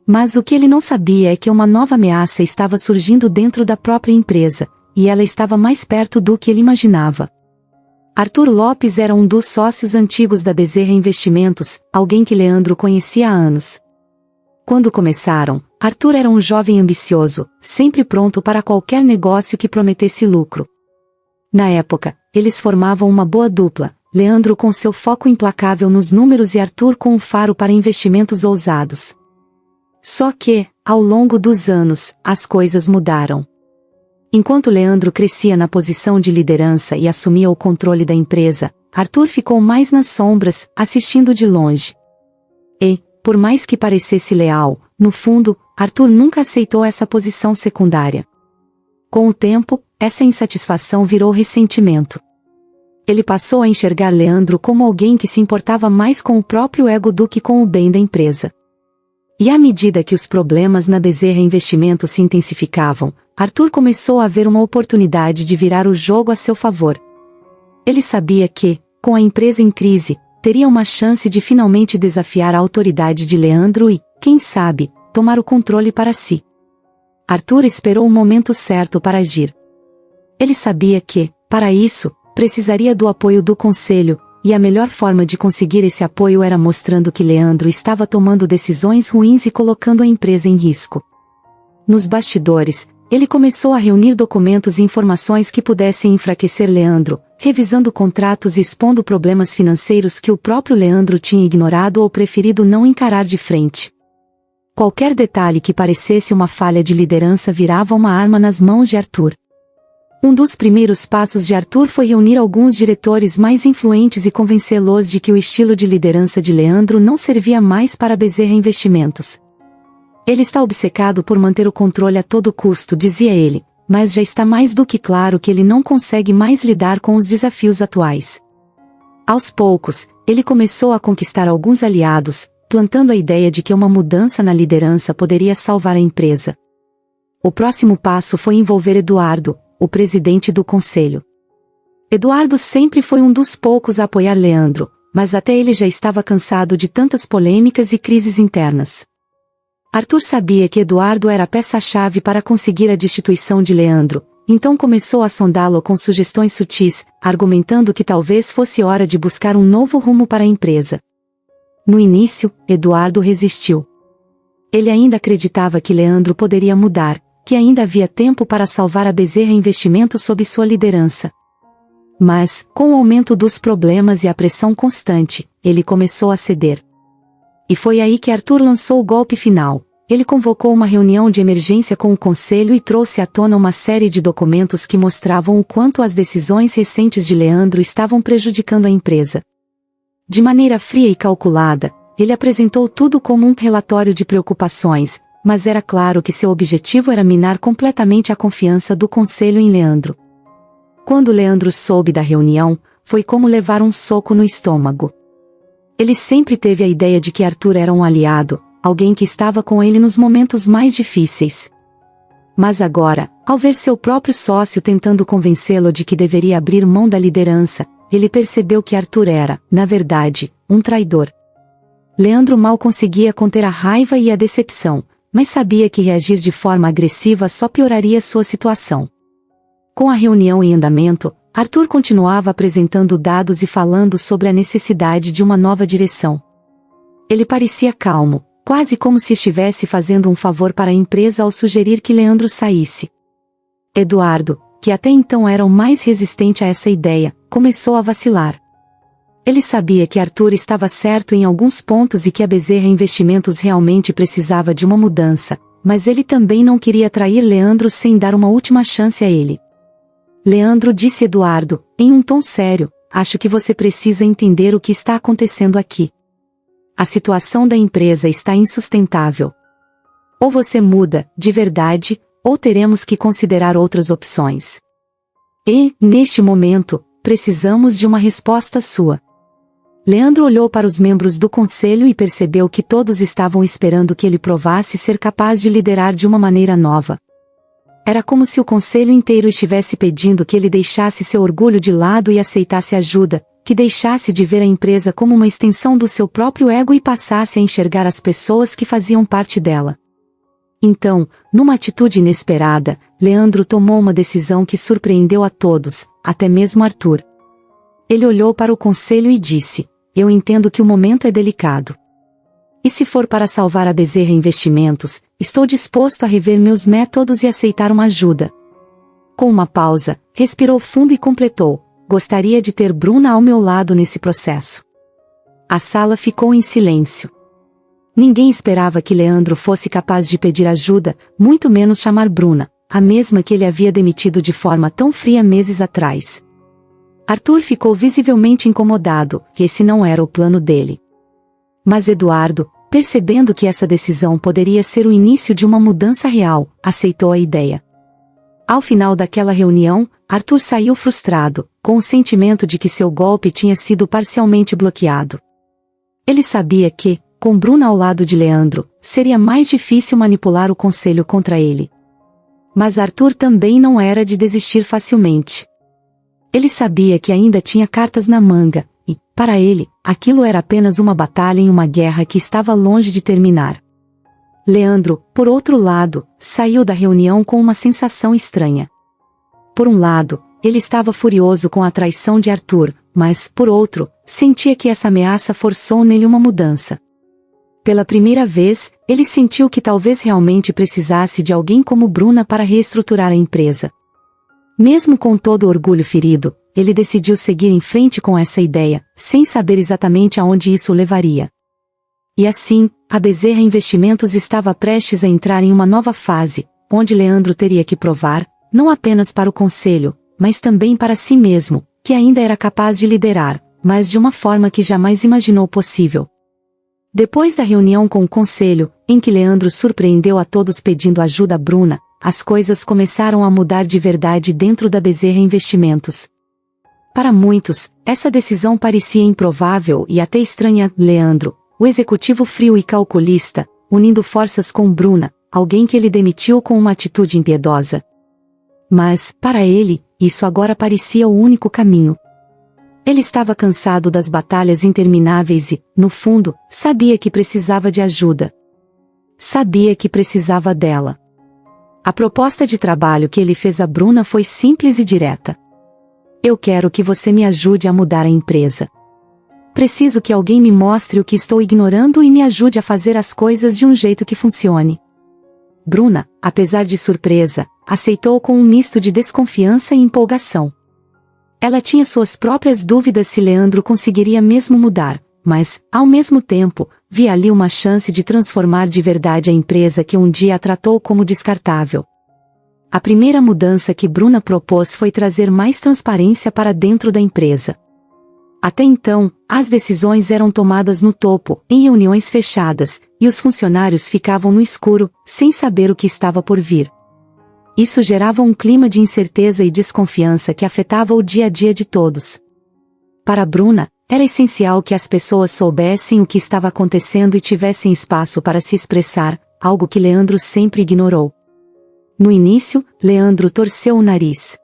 Mas o que ele não sabia é que uma nova ameaça estava surgindo dentro da própria empresa, e ela estava mais perto do que ele imaginava. Arthur Lopes era um dos sócios antigos da Bezerra Investimentos, alguém que Leandro conhecia há anos. Quando começaram, Arthur era um jovem ambicioso, sempre pronto para qualquer negócio que prometesse lucro. Na época, eles formavam uma boa dupla, Leandro com seu foco implacável nos números e Arthur com um faro para investimentos ousados. Só que, ao longo dos anos, as coisas mudaram. Enquanto Leandro crescia na posição de liderança e assumia o controle da empresa, Arthur ficou mais nas sombras, assistindo de longe. E, por mais que parecesse leal, no fundo, Arthur nunca aceitou essa posição secundária. Com o tempo, essa insatisfação virou ressentimento. Ele passou a enxergar Leandro como alguém que se importava mais com o próprio ego do que com o bem da empresa. E à medida que os problemas na Bezerra Investimentos se intensificavam, Arthur começou a ver uma oportunidade de virar o jogo a seu favor. Ele sabia que, com a empresa em crise, teria uma chance de finalmente desafiar a autoridade de Leandro e, quem sabe, tomar o controle para si. Arthur esperou o momento certo para agir. Ele sabia que, para isso, precisaria do apoio do conselho, e a melhor forma de conseguir esse apoio era mostrando que Leandro estava tomando decisões ruins e colocando a empresa em risco. Nos bastidores, ele começou a reunir documentos e informações que pudessem enfraquecer Leandro, revisando contratos e expondo problemas financeiros que o próprio Leandro tinha ignorado ou preferido não encarar de frente. Qualquer detalhe que parecesse uma falha de liderança virava uma arma nas mãos de Arthur. Um dos primeiros passos de Arthur foi reunir alguns diretores mais influentes e convencê-los de que o estilo de liderança de Leandro não servia mais para Bezerra Investimentos. Ele está obcecado por manter o controle a todo custo, dizia ele, mas já está mais do que claro que ele não consegue mais lidar com os desafios atuais. Aos poucos, ele começou a conquistar alguns aliados, plantando a ideia de que uma mudança na liderança poderia salvar a empresa. O próximo passo foi envolver Eduardo, o presidente do conselho. Eduardo sempre foi um dos poucos a apoiar Leandro, mas até ele já estava cansado de tantas polêmicas e crises internas. Arthur sabia que Eduardo era a peça-chave para conseguir a destituição de Leandro, então começou a sondá-lo com sugestões sutis, argumentando que talvez fosse hora de buscar um novo rumo para a empresa. No início, Eduardo resistiu. Ele ainda acreditava que Leandro poderia mudar, que ainda havia tempo para salvar a Bezerra Investimentos sob sua liderança. Mas, com o aumento dos problemas e a pressão constante, ele começou a ceder. E foi aí que Arthur lançou o golpe final. Ele convocou uma reunião de emergência com o conselho e trouxe à tona uma série de documentos que mostravam o quanto as decisões recentes de Leandro estavam prejudicando a empresa. De maneira fria e calculada, ele apresentou tudo como um relatório de preocupações, mas era claro que seu objetivo era minar completamente a confiança do conselho em Leandro. Quando Leandro soube da reunião, foi como levar um soco no estômago. Ele sempre teve a ideia de que Arthur era um aliado, alguém que estava com ele nos momentos mais difíceis. Mas agora, ao ver seu próprio sócio tentando convencê-lo de que deveria abrir mão da liderança, ele percebeu que Arthur era, na verdade, um traidor. Leandro mal conseguia conter a raiva e a decepção, mas sabia que reagir de forma agressiva só pioraria sua situação. Com a reunião em andamento, Arthur continuava apresentando dados e falando sobre a necessidade de uma nova direção. Ele parecia calmo, quase como se estivesse fazendo um favor para a empresa ao sugerir que Leandro saísse. Eduardo, que até então era o mais resistente a essa ideia, começou a vacilar. Ele sabia que Arthur estava certo em alguns pontos e que a Bezerra Investimentos realmente precisava de uma mudança, mas ele também não queria trair Leandro sem dar uma última chance a ele. Leandro, disse Eduardo, em um tom sério, acho que você precisa entender o que está acontecendo aqui. A situação da empresa está insustentável. Ou você muda, de verdade, ou teremos que considerar outras opções. E, neste momento, precisamos de uma resposta sua. Leandro olhou para os membros do conselho e percebeu que todos estavam esperando que ele provasse ser capaz de liderar de uma maneira nova. Era como se o conselho inteiro estivesse pedindo que ele deixasse seu orgulho de lado e aceitasse ajuda, que deixasse de ver a empresa como uma extensão do seu próprio ego e passasse a enxergar as pessoas que faziam parte dela. Então, numa atitude inesperada, Leandro tomou uma decisão que surpreendeu a todos, até mesmo Arthur. Ele olhou para o conselho e disse: "Eu entendo que o momento é delicado. E se for para salvar a Bezerra Investimentos, estou disposto a rever meus métodos e aceitar uma ajuda." Com uma pausa, respirou fundo e completou: "Gostaria de ter Bruna ao meu lado nesse processo." A sala ficou em silêncio. Ninguém esperava que Leandro fosse capaz de pedir ajuda, muito menos chamar Bruna, a mesma que ele havia demitido de forma tão fria meses atrás. Arthur ficou visivelmente incomodado, que esse não era o plano dele. Mas Eduardo, percebendo que essa decisão poderia ser o início de uma mudança real, aceitou a ideia. Ao final daquela reunião, Arthur saiu frustrado, com o sentimento de que seu golpe tinha sido parcialmente bloqueado. Ele sabia que, com Bruna ao lado de Leandro, seria mais difícil manipular o conselho contra ele. Mas Arthur também não era de desistir facilmente. Ele sabia que ainda tinha cartas na manga, e, para ele, aquilo era apenas uma batalha em uma guerra que estava longe de terminar. Leandro, por outro lado, saiu da reunião com uma sensação estranha. Por um lado, ele estava furioso com a traição de Arthur, mas, por outro, sentia que essa ameaça forçou nele uma mudança. Pela primeira vez, ele sentiu que talvez realmente precisasse de alguém como Bruna para reestruturar a empresa. Mesmo com todo o orgulho ferido, ele decidiu seguir em frente com essa ideia, sem saber exatamente aonde isso o levaria. E assim, a Bezerra Investimentos estava prestes a entrar em uma nova fase, onde Leandro teria que provar, não apenas para o conselho, mas também para si mesmo, que ainda era capaz de liderar, mas de uma forma que jamais imaginou possível. Depois da reunião com o conselho, em que Leandro surpreendeu a todos pedindo ajuda a Bruna, as coisas começaram a mudar de verdade dentro da Bezerra Investimentos. Para muitos, essa decisão parecia improvável e até estranha. Leandro, o executivo frio e calculista, unindo forças com Bruna, alguém que ele demitiu com uma atitude impiedosa. Mas, para ele, isso agora parecia o único caminho. Ele estava cansado das batalhas intermináveis e, no fundo, sabia que precisava de ajuda. Sabia que precisava dela. A proposta de trabalho que ele fez a Bruna foi simples e direta. "Eu quero que você me ajude a mudar a empresa. Preciso que alguém me mostre o que estou ignorando e me ajude a fazer as coisas de um jeito que funcione." Bruna, apesar de surpresa, aceitou com um misto de desconfiança e empolgação. Ela tinha suas próprias dúvidas se Leandro conseguiria mesmo mudar, mas, ao mesmo tempo, via ali uma chance de transformar de verdade a empresa que um dia a tratou como descartável. A primeira mudança que Bruna propôs foi trazer mais transparência para dentro da empresa. Até então, as decisões eram tomadas no topo, em reuniões fechadas, e os funcionários ficavam no escuro, sem saber o que estava por vir. Isso gerava um clima de incerteza e desconfiança que afetava o dia a dia de todos. Para Bruna, era essencial que as pessoas soubessem o que estava acontecendo e tivessem espaço para se expressar, algo que Leandro sempre ignorou. No início, Leandro torceu o nariz.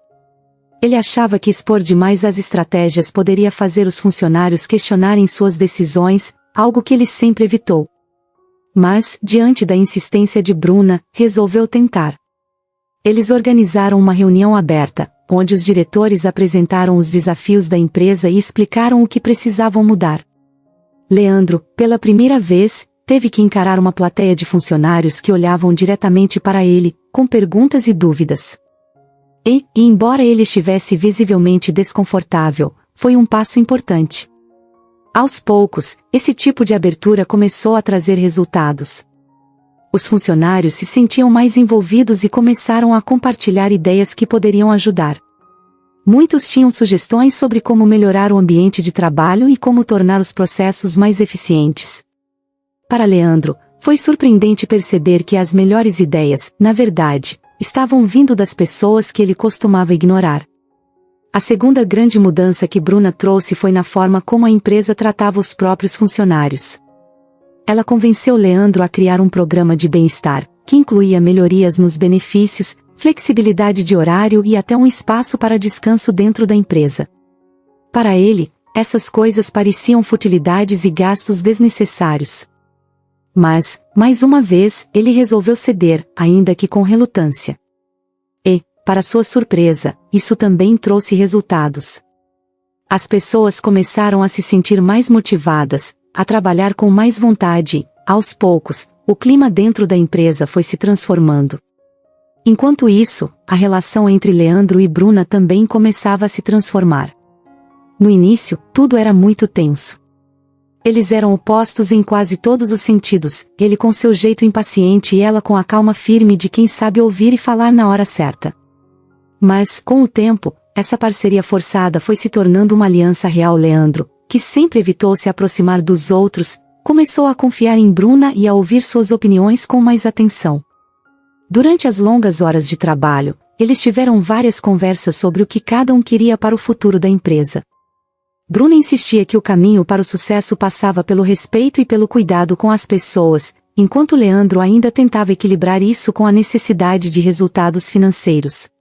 Ele achava que expor demais as estratégias poderia fazer os funcionários questionarem suas decisões, algo que ele sempre evitou. Mas, diante da insistência de Bruna, resolveu tentar. Eles organizaram uma reunião aberta, onde os diretores apresentaram os desafios da empresa e explicaram o que precisavam mudar. Leandro, pela primeira vez, teve que encarar uma plateia de funcionários que olhavam diretamente para ele, com perguntas e dúvidas. E, embora ele estivesse visivelmente desconfortável, foi um passo importante. Aos poucos, esse tipo de abertura começou a trazer resultados. Os funcionários se sentiam mais envolvidos e começaram a compartilhar ideias que poderiam ajudar. Muitos tinham sugestões sobre como melhorar o ambiente de trabalho e como tornar os processos mais eficientes. Para Leandro, foi surpreendente perceber que as melhores ideias, na verdade, estavam vindo das pessoas que ele costumava ignorar. A segunda grande mudança que Bruna trouxe foi na forma como a empresa tratava os próprios funcionários. Ela convenceu Leandro a criar um programa de bem-estar, que incluía melhorias nos benefícios, flexibilidade de horário e até um espaço para descanso dentro da empresa. Para ele, essas coisas pareciam futilidades e gastos desnecessários. Mas, mais uma vez, ele resolveu ceder, ainda que com relutância. E, para sua surpresa, isso também trouxe resultados. As pessoas começaram a se sentir mais motivadas, a trabalhar com mais vontade. Aos poucos, o clima dentro da empresa foi se transformando. Enquanto isso, a relação entre Leandro e Bruna também começava a se transformar. No início, tudo era muito tenso. Eles eram opostos em quase todos os sentidos, ele com seu jeito impaciente e ela com a calma firme de quem sabe ouvir e falar na hora certa. Mas, com o tempo, essa parceria forçada foi se tornando uma aliança real. Leandro, que sempre evitou se aproximar dos outros, começou a confiar em Bruna e a ouvir suas opiniões com mais atenção. Durante as longas horas de trabalho, eles tiveram várias conversas sobre o que cada um queria para o futuro da empresa. Bruna insistia que o caminho para o sucesso passava pelo respeito e pelo cuidado com as pessoas, enquanto Leandro ainda tentava equilibrar isso com a necessidade de resultados financeiros.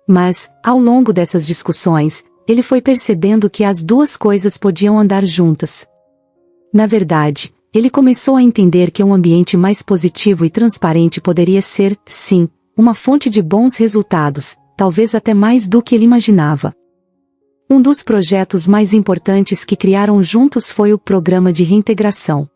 Mas, ao longo dessas discussões, ele foi percebendo que as duas coisas podiam andar juntas. Na verdade, ele começou a entender que um ambiente mais positivo e transparente poderia ser, sim, uma fonte de bons resultados, talvez até mais do que ele imaginava. Um dos projetos mais importantes que criaram juntos foi o programa de reintegração.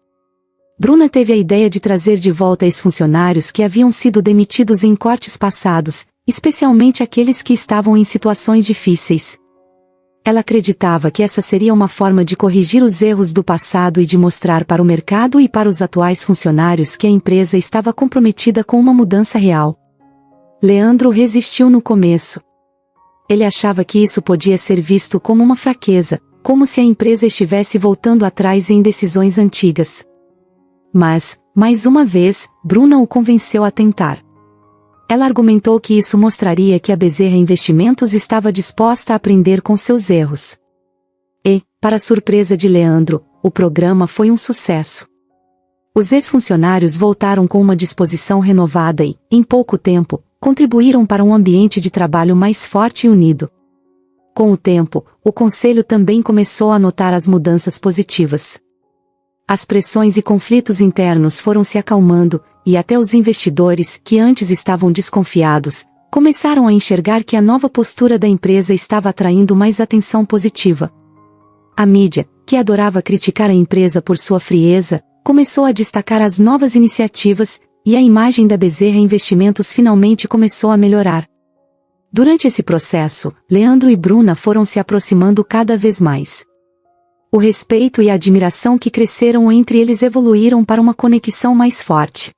Bruna teve a ideia de trazer de volta ex-funcionários que haviam sido demitidos em cortes passados, especialmente aqueles que estavam em situações difíceis. Ela acreditava que essa seria uma forma de corrigir os erros do passado e de mostrar para o mercado e para os atuais funcionários que a empresa estava comprometida com uma mudança real. Leandro resistiu no começo. Ele achava que isso podia ser visto como uma fraqueza, como se a empresa estivesse voltando atrás em decisões antigas. Mas, mais uma vez, Bruna o convenceu a tentar. Ela argumentou que isso mostraria que a Bezerra Investimentos estava disposta a aprender com seus erros. E, para surpresa de Leandro, o programa foi um sucesso. Os ex-funcionários voltaram com uma disposição renovada e, em pouco tempo, contribuíram para um ambiente de trabalho mais forte e unido. Com o tempo, o conselho também começou a notar as mudanças positivas. As pressões e conflitos internos foram se acalmando, e até os investidores, que antes estavam desconfiados, começaram a enxergar que a nova postura da empresa estava atraindo mais atenção positiva. A mídia, que adorava criticar a empresa por sua frieza, começou a destacar as novas iniciativas, e a imagem da Bezerra Investimentos finalmente começou a melhorar. Durante esse processo, Leandro e Bruna foram se aproximando cada vez mais. O respeito e a admiração que cresceram entre eles evoluíram para uma conexão mais forte.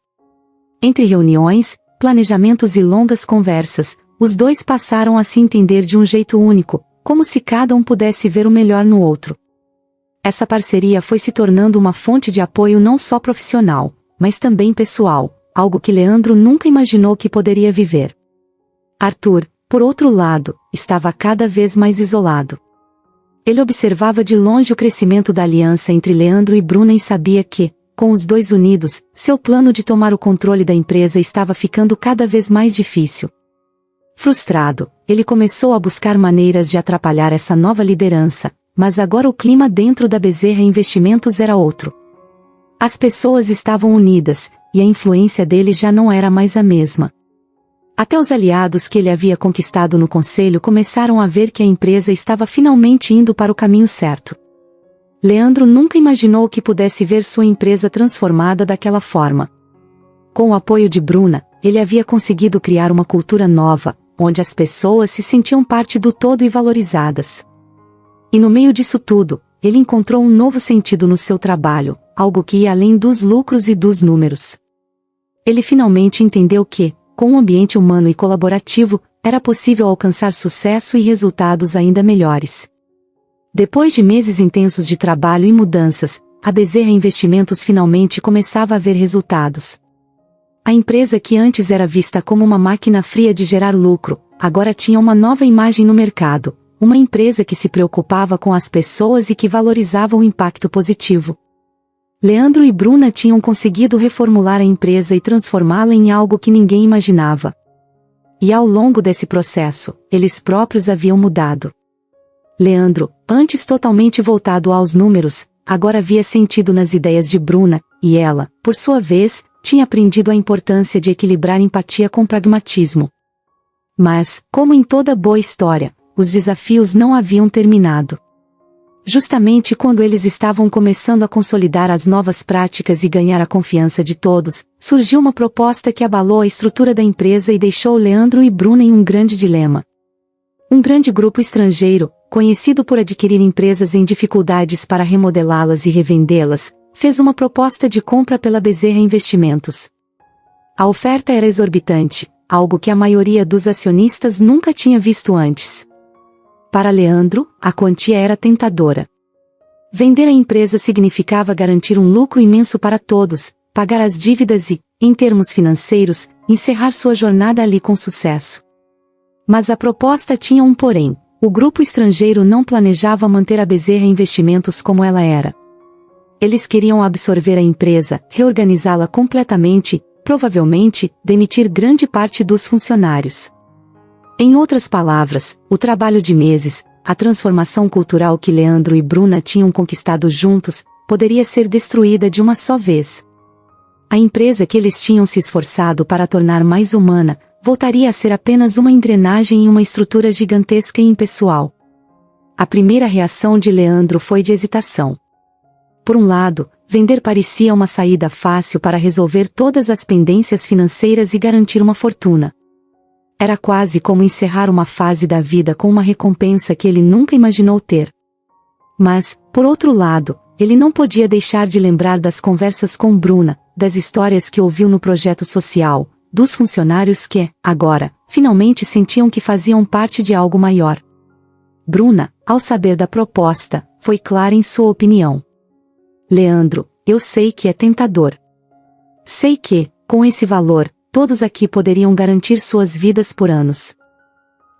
Entre reuniões, planejamentos e longas conversas, os dois passaram a se entender de um jeito único, como se cada um pudesse ver o melhor no outro. Essa parceria foi se tornando uma fonte de apoio não só profissional, mas também pessoal, algo que Leandro nunca imaginou que poderia viver. Arthur, por outro lado, estava cada vez mais isolado. Ele observava de longe o crescimento da aliança entre Leandro e Bruna e sabia que, com os dois unidos, seu plano de tomar o controle da empresa estava ficando cada vez mais difícil. Frustrado, ele começou a buscar maneiras de atrapalhar essa nova liderança, mas agora o clima dentro da Bezerra Investimentos era outro. As pessoas estavam unidas, e a influência dele já não era mais a mesma. Até os aliados que ele havia conquistado no conselho começaram a ver que a empresa estava finalmente indo para o caminho certo. Leandro nunca imaginou que pudesse ver sua empresa transformada daquela forma. Com o apoio de Bruna, ele havia conseguido criar uma cultura nova, onde as pessoas se sentiam parte do todo e valorizadas. E no meio disso tudo, ele encontrou um novo sentido no seu trabalho, algo que ia além dos lucros e dos números. Ele finalmente entendeu que, com um ambiente humano e colaborativo, era possível alcançar sucesso e resultados ainda melhores. Depois de meses intensos de trabalho e mudanças, a Bezerra Investimentos finalmente começava a ver resultados. A empresa que antes era vista como uma máquina fria de gerar lucro, agora tinha uma nova imagem no mercado, uma empresa que se preocupava com as pessoas e que valorizava o impacto positivo. Leandro e Bruna tinham conseguido reformular a empresa e transformá-la em algo que ninguém imaginava. E ao longo desse processo, eles próprios haviam mudado. Leandro, antes totalmente voltado aos números, agora via sentido nas ideias de Bruna, e ela, por sua vez, tinha aprendido a importância de equilibrar empatia com pragmatismo. Mas, como em toda boa história, os desafios não haviam terminado. Justamente quando eles estavam começando a consolidar as novas práticas e ganhar a confiança de todos, surgiu uma proposta que abalou a estrutura da empresa e deixou Leandro e Bruna em um grande dilema. Um grande grupo estrangeiro, conhecido por adquirir empresas em dificuldades para remodelá-las e revendê-las, fez uma proposta de compra pela Bezerra Investimentos. A oferta era exorbitante, algo que a maioria dos acionistas nunca tinha visto antes. Para Leandro, a quantia era tentadora. Vender a empresa significava garantir um lucro imenso para todos, pagar as dívidas e, em termos financeiros, encerrar sua jornada ali com sucesso. Mas a proposta tinha um porém: o grupo estrangeiro não planejava manter a Bezerra Investimentos como ela era. Eles queriam absorver a empresa, reorganizá-la completamente, provavelmente, demitir grande parte dos funcionários. Em outras palavras, o trabalho de meses, a transformação cultural que Leandro e Bruna tinham conquistado juntos, poderia ser destruída de uma só vez. A empresa que eles tinham se esforçado para tornar mais humana, voltaria a ser apenas uma engrenagem em uma estrutura gigantesca e impessoal. A primeira reação de Leandro foi de hesitação. Por um lado, vender parecia uma saída fácil para resolver todas as pendências financeiras e garantir uma fortuna. Era quase como encerrar uma fase da vida com uma recompensa que ele nunca imaginou ter. Mas, por outro lado, ele não podia deixar de lembrar das conversas com Bruna, das histórias que ouviu no projeto social, dos funcionários que, agora, finalmente sentiam que faziam parte de algo maior. Bruna, ao saber da proposta, foi clara em sua opinião. Leandro, eu sei que é tentador. Sei que, com esse valor, todos aqui poderiam garantir suas vidas por anos.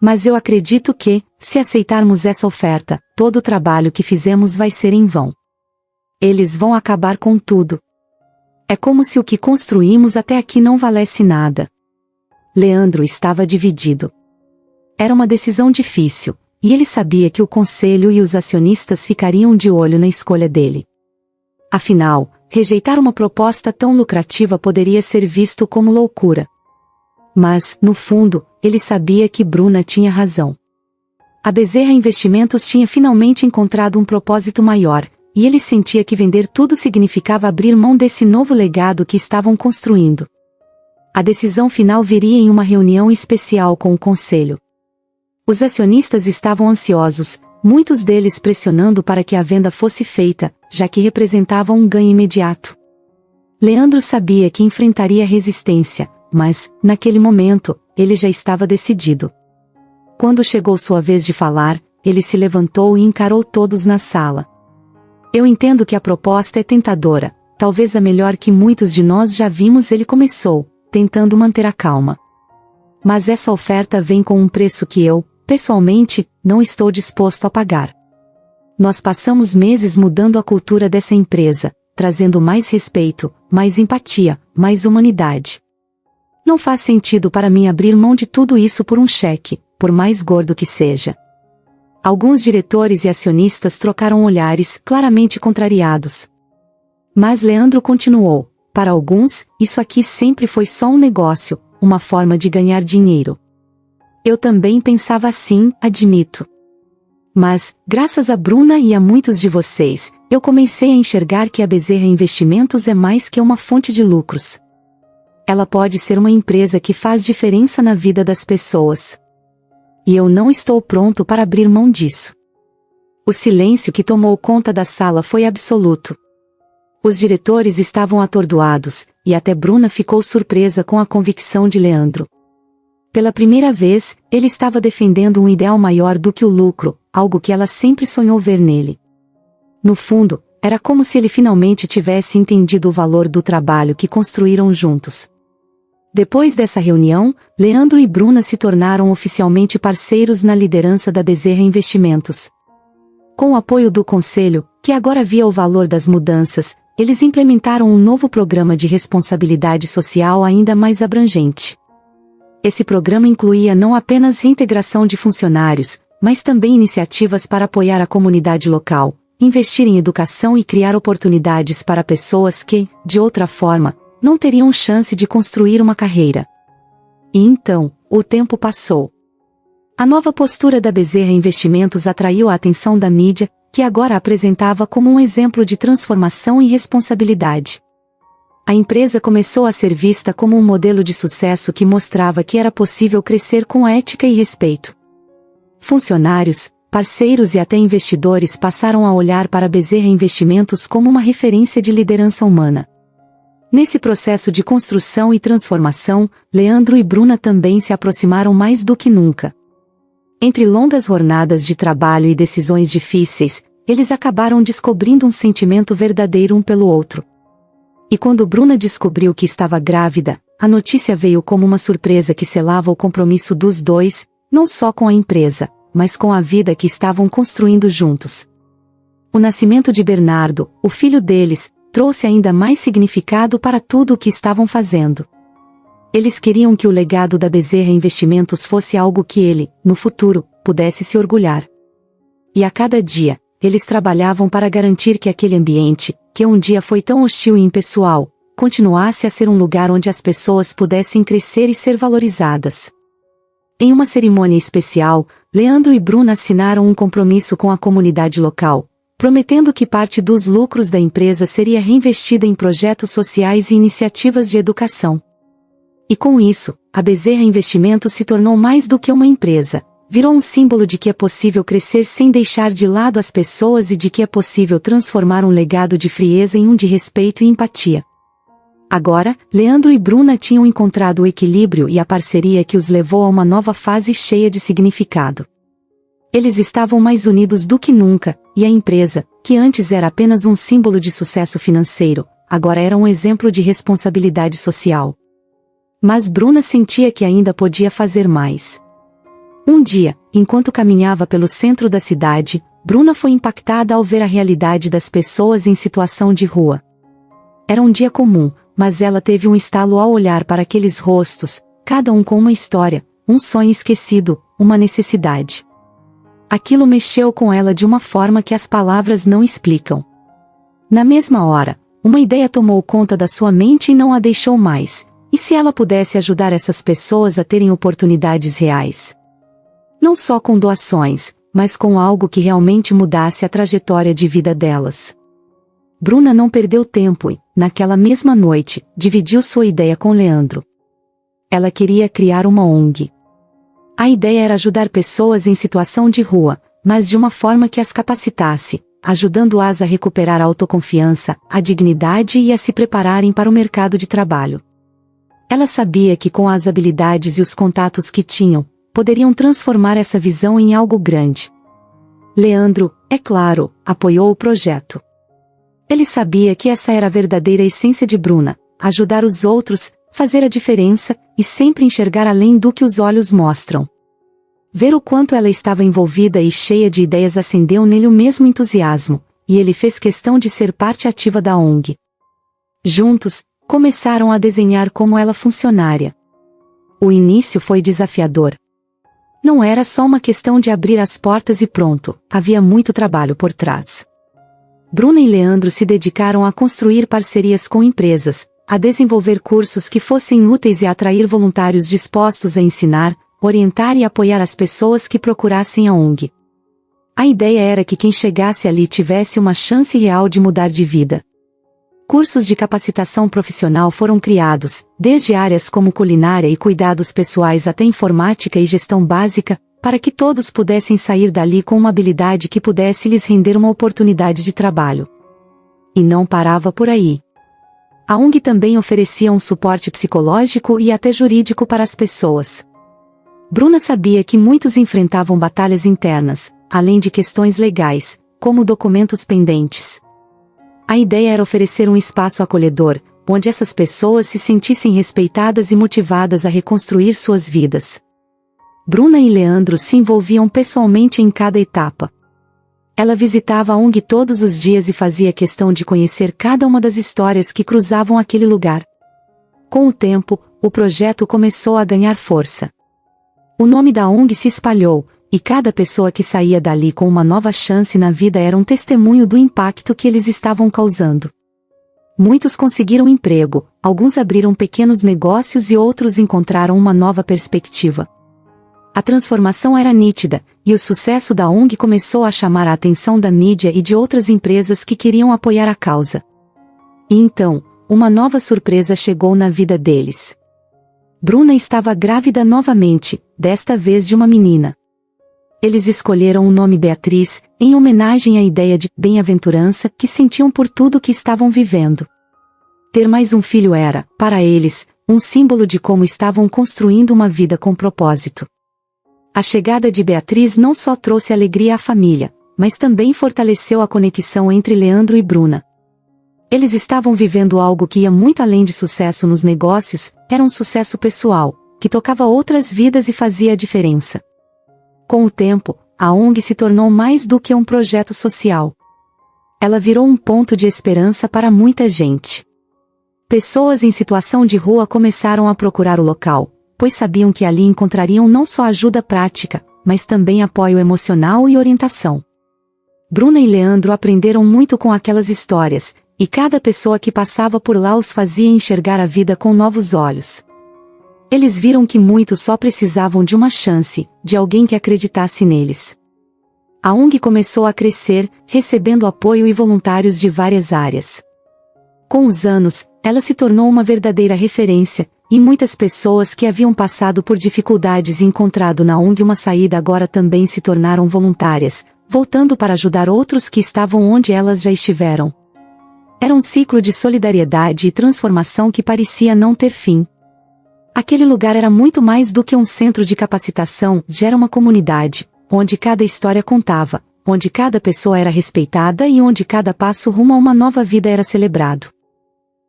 Mas eu acredito que, se aceitarmos essa oferta, todo o trabalho que fizemos vai ser em vão. Eles vão acabar com tudo. É como se o que construímos até aqui não valesse nada. Leandro estava dividido. Era uma decisão difícil, e ele sabia que o conselho e os acionistas ficariam de olho na escolha dele. Afinal, rejeitar uma proposta tão lucrativa poderia ser visto como loucura. Mas, no fundo, ele sabia que Bruna tinha razão. A Bezerra Investimentos tinha finalmente encontrado um propósito maior, e ele sentia que vender tudo significava abrir mão desse novo legado que estavam construindo. A decisão final viria em uma reunião especial com o conselho. Os acionistas estavam ansiosos, muitos deles pressionando para que a venda fosse feita, já que representava um ganho imediato. Leandro sabia que enfrentaria resistência, mas, naquele momento, ele já estava decidido. Quando chegou sua vez de falar, ele se levantou e encarou todos na sala. Eu entendo que a proposta é tentadora, talvez a melhor que muitos de nós já vimos, ele começou, tentando manter a calma. Mas essa oferta vem com um preço que eu, pessoalmente, não estou disposto a pagar. Nós passamos meses mudando a cultura dessa empresa, trazendo mais respeito, mais empatia, mais humanidade. Não faz sentido para mim abrir mão de tudo isso por um cheque, por mais gordo que seja. Alguns diretores e acionistas trocaram olhares, claramente contrariados. Mas Leandro continuou: para alguns, isso aqui sempre foi só um negócio, uma forma de ganhar dinheiro. Eu também pensava assim, admito. Mas, graças a Bruna e a muitos de vocês, eu comecei a enxergar que a Bezerra Investimentos é mais que uma fonte de lucros. Ela pode ser uma empresa que faz diferença na vida das pessoas. E eu não estou pronto para abrir mão disso. O silêncio que tomou conta da sala foi absoluto. Os diretores estavam atordoados, e até Bruna ficou surpresa com a convicção de Leandro. Pela primeira vez, ele estava defendendo um ideal maior do que o lucro, algo que ela sempre sonhou ver nele. No fundo, era como se ele finalmente tivesse entendido o valor do trabalho que construíram juntos. Depois dessa reunião, Leandro e Bruna se tornaram oficialmente parceiros na liderança da Bezerra Investimentos. Com o apoio do conselho, que agora via o valor das mudanças, eles implementaram um novo programa de responsabilidade social ainda mais abrangente. Esse programa incluía não apenas reintegração de funcionários, mas também iniciativas para apoiar a comunidade local, investir em educação e criar oportunidades para pessoas que, de outra forma, não teriam chance de construir uma carreira. E então, o tempo passou. A nova postura da Bezerra Investimentos atraiu a atenção da mídia, que agora a apresentava como um exemplo de transformação e responsabilidade. A empresa começou a ser vista como um modelo de sucesso que mostrava que era possível crescer com ética e respeito. Funcionários, parceiros e até investidores passaram a olhar para a Bezerra Investimentos como uma referência de liderança humana. Nesse processo de construção e transformação, Leandro e Bruna também se aproximaram mais do que nunca. Entre longas jornadas de trabalho e decisões difíceis, eles acabaram descobrindo um sentimento verdadeiro um pelo outro. E quando Bruna descobriu que estava grávida, a notícia veio como uma surpresa que selava o compromisso dos dois, não só com a empresa, mas com a vida que estavam construindo juntos. O nascimento de Bernardo, o filho deles, trouxe ainda mais significado para tudo o que estavam fazendo. Eles queriam que o legado da Bezerra Investimentos fosse algo que ele, no futuro, pudesse se orgulhar. E a cada dia, eles trabalhavam para garantir que aquele ambiente, que um dia foi tão hostil e impessoal, continuasse a ser um lugar onde as pessoas pudessem crescer e ser valorizadas. Em uma cerimônia especial, Leandro e Bruna assinaram um compromisso com a comunidade local, prometendo que parte dos lucros da empresa seria reinvestida em projetos sociais e iniciativas de educação. E com isso, a Bezerra Investimentos se tornou mais do que uma empresa, virou um símbolo de que é possível crescer sem deixar de lado as pessoas e de que é possível transformar um legado de frieza em um de respeito e empatia. Agora, Leandro e Bruna tinham encontrado o equilíbrio e a parceria que os levou a uma nova fase cheia de significado. Eles estavam mais unidos do que nunca, e a empresa, que antes era apenas um símbolo de sucesso financeiro, agora era um exemplo de responsabilidade social. Mas Bruna sentia que ainda podia fazer mais. Um dia, enquanto caminhava pelo centro da cidade, Bruna foi impactada ao ver a realidade das pessoas em situação de rua. Era um dia comum, mas ela teve um estalo ao olhar para aqueles rostos, cada um com uma história, um sonho esquecido, uma necessidade. Aquilo mexeu com ela de uma forma que as palavras não explicam. Na mesma hora, uma ideia tomou conta da sua mente e não a deixou mais. E se ela pudesse ajudar essas pessoas a terem oportunidades reais? Não só com doações, mas com algo que realmente mudasse a trajetória de vida delas. Bruna não perdeu tempo e, naquela mesma noite, dividiu sua ideia com Leandro. Ela queria criar uma ONG. A ideia era ajudar pessoas em situação de rua, mas de uma forma que as capacitasse, ajudando-as a recuperar a autoconfiança, a dignidade e a se prepararem para o mercado de trabalho. Ela sabia que com as habilidades e os contatos que tinham, poderiam transformar essa visão em algo grande. Leandro, é claro, apoiou o projeto. Ele sabia que essa era a verdadeira essência de Bruna, ajudar os outros, fazer a diferença, e sempre enxergar além do que os olhos mostram. Ver o quanto ela estava envolvida e cheia de ideias acendeu nele o mesmo entusiasmo, e ele fez questão de ser parte ativa da ONG. Juntos, começaram a desenhar como ela funcionaria. O início foi desafiador. Não era só uma questão de abrir as portas e pronto, havia muito trabalho por trás. Bruna e Leandro se dedicaram a construir parcerias com empresas, a desenvolver cursos que fossem úteis e a atrair voluntários dispostos a ensinar, orientar e apoiar as pessoas que procurassem a ONG. A ideia era que quem chegasse ali tivesse uma chance real de mudar de vida. Cursos de capacitação profissional foram criados, desde áreas como culinária e cuidados pessoais até informática e gestão básica, para que todos pudessem sair dali com uma habilidade que pudesse lhes render uma oportunidade de trabalho. E não parava por aí. A ONG também oferecia um suporte psicológico e até jurídico para as pessoas. Bruna sabia que muitos enfrentavam batalhas internas, além de questões legais, como documentos pendentes. A ideia era oferecer um espaço acolhedor, onde essas pessoas se sentissem respeitadas e motivadas a reconstruir suas vidas. Bruna e Leandro se envolviam pessoalmente em cada etapa. Ela visitava a ONG todos os dias e fazia questão de conhecer cada uma das histórias que cruzavam aquele lugar. Com o tempo, o projeto começou a ganhar força. O nome da ONG se espalhou, e cada pessoa que saía dali com uma nova chance na vida era um testemunho do impacto que eles estavam causando. Muitos conseguiram emprego, alguns abriram pequenos negócios e outros encontraram uma nova perspectiva. A transformação era nítida, e o sucesso da ONG começou a chamar a atenção da mídia e de outras empresas que queriam apoiar a causa. E então, uma nova surpresa chegou na vida deles. Bruna estava grávida novamente, desta vez de uma menina. Eles escolheram o nome Beatriz, em homenagem à ideia de bem-aventurança que sentiam por tudo que estavam vivendo. Ter mais um filho era, para eles, um símbolo de como estavam construindo uma vida com propósito. A chegada de Beatriz não só trouxe alegria à família, mas também fortaleceu a conexão entre Leandro e Bruna. Eles estavam vivendo algo que ia muito além de sucesso nos negócios, era um sucesso pessoal, que tocava outras vidas e fazia a diferença. Com o tempo, a ONG se tornou mais do que um projeto social. Ela virou um ponto de esperança para muita gente. Pessoas em situação de rua começaram a procurar o local, pois sabiam que ali encontrariam não só ajuda prática, mas também apoio emocional e orientação. Bruna e Leandro aprenderam muito com aquelas histórias, e cada pessoa que passava por lá os fazia enxergar a vida com novos olhos. Eles viram que muitos só precisavam de uma chance, de alguém que acreditasse neles. A ONG começou a crescer, recebendo apoio e voluntários de várias áreas. Com os anos, ela se tornou uma verdadeira referência, e muitas pessoas que haviam passado por dificuldades e encontrado na ONG uma saída agora também se tornaram voluntárias, voltando para ajudar outros que estavam onde elas já estiveram. Era um ciclo de solidariedade e transformação que parecia não ter fim. Aquele lugar era muito mais do que um centro de capacitação, já era uma comunidade, onde cada história contava, onde cada pessoa era respeitada e onde cada passo rumo a uma nova vida era celebrado.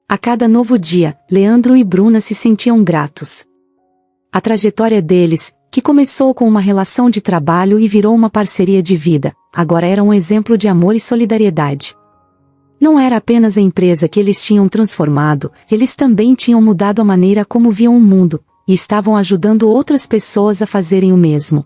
A cada novo dia, Leandro e Bruna se sentiam gratos. A trajetória deles, que começou com uma relação de trabalho e virou uma parceria de vida, agora era um exemplo de amor e solidariedade. Não era apenas a empresa que eles tinham transformado, eles também tinham mudado a maneira como viam o mundo, e estavam ajudando outras pessoas a fazerem o mesmo.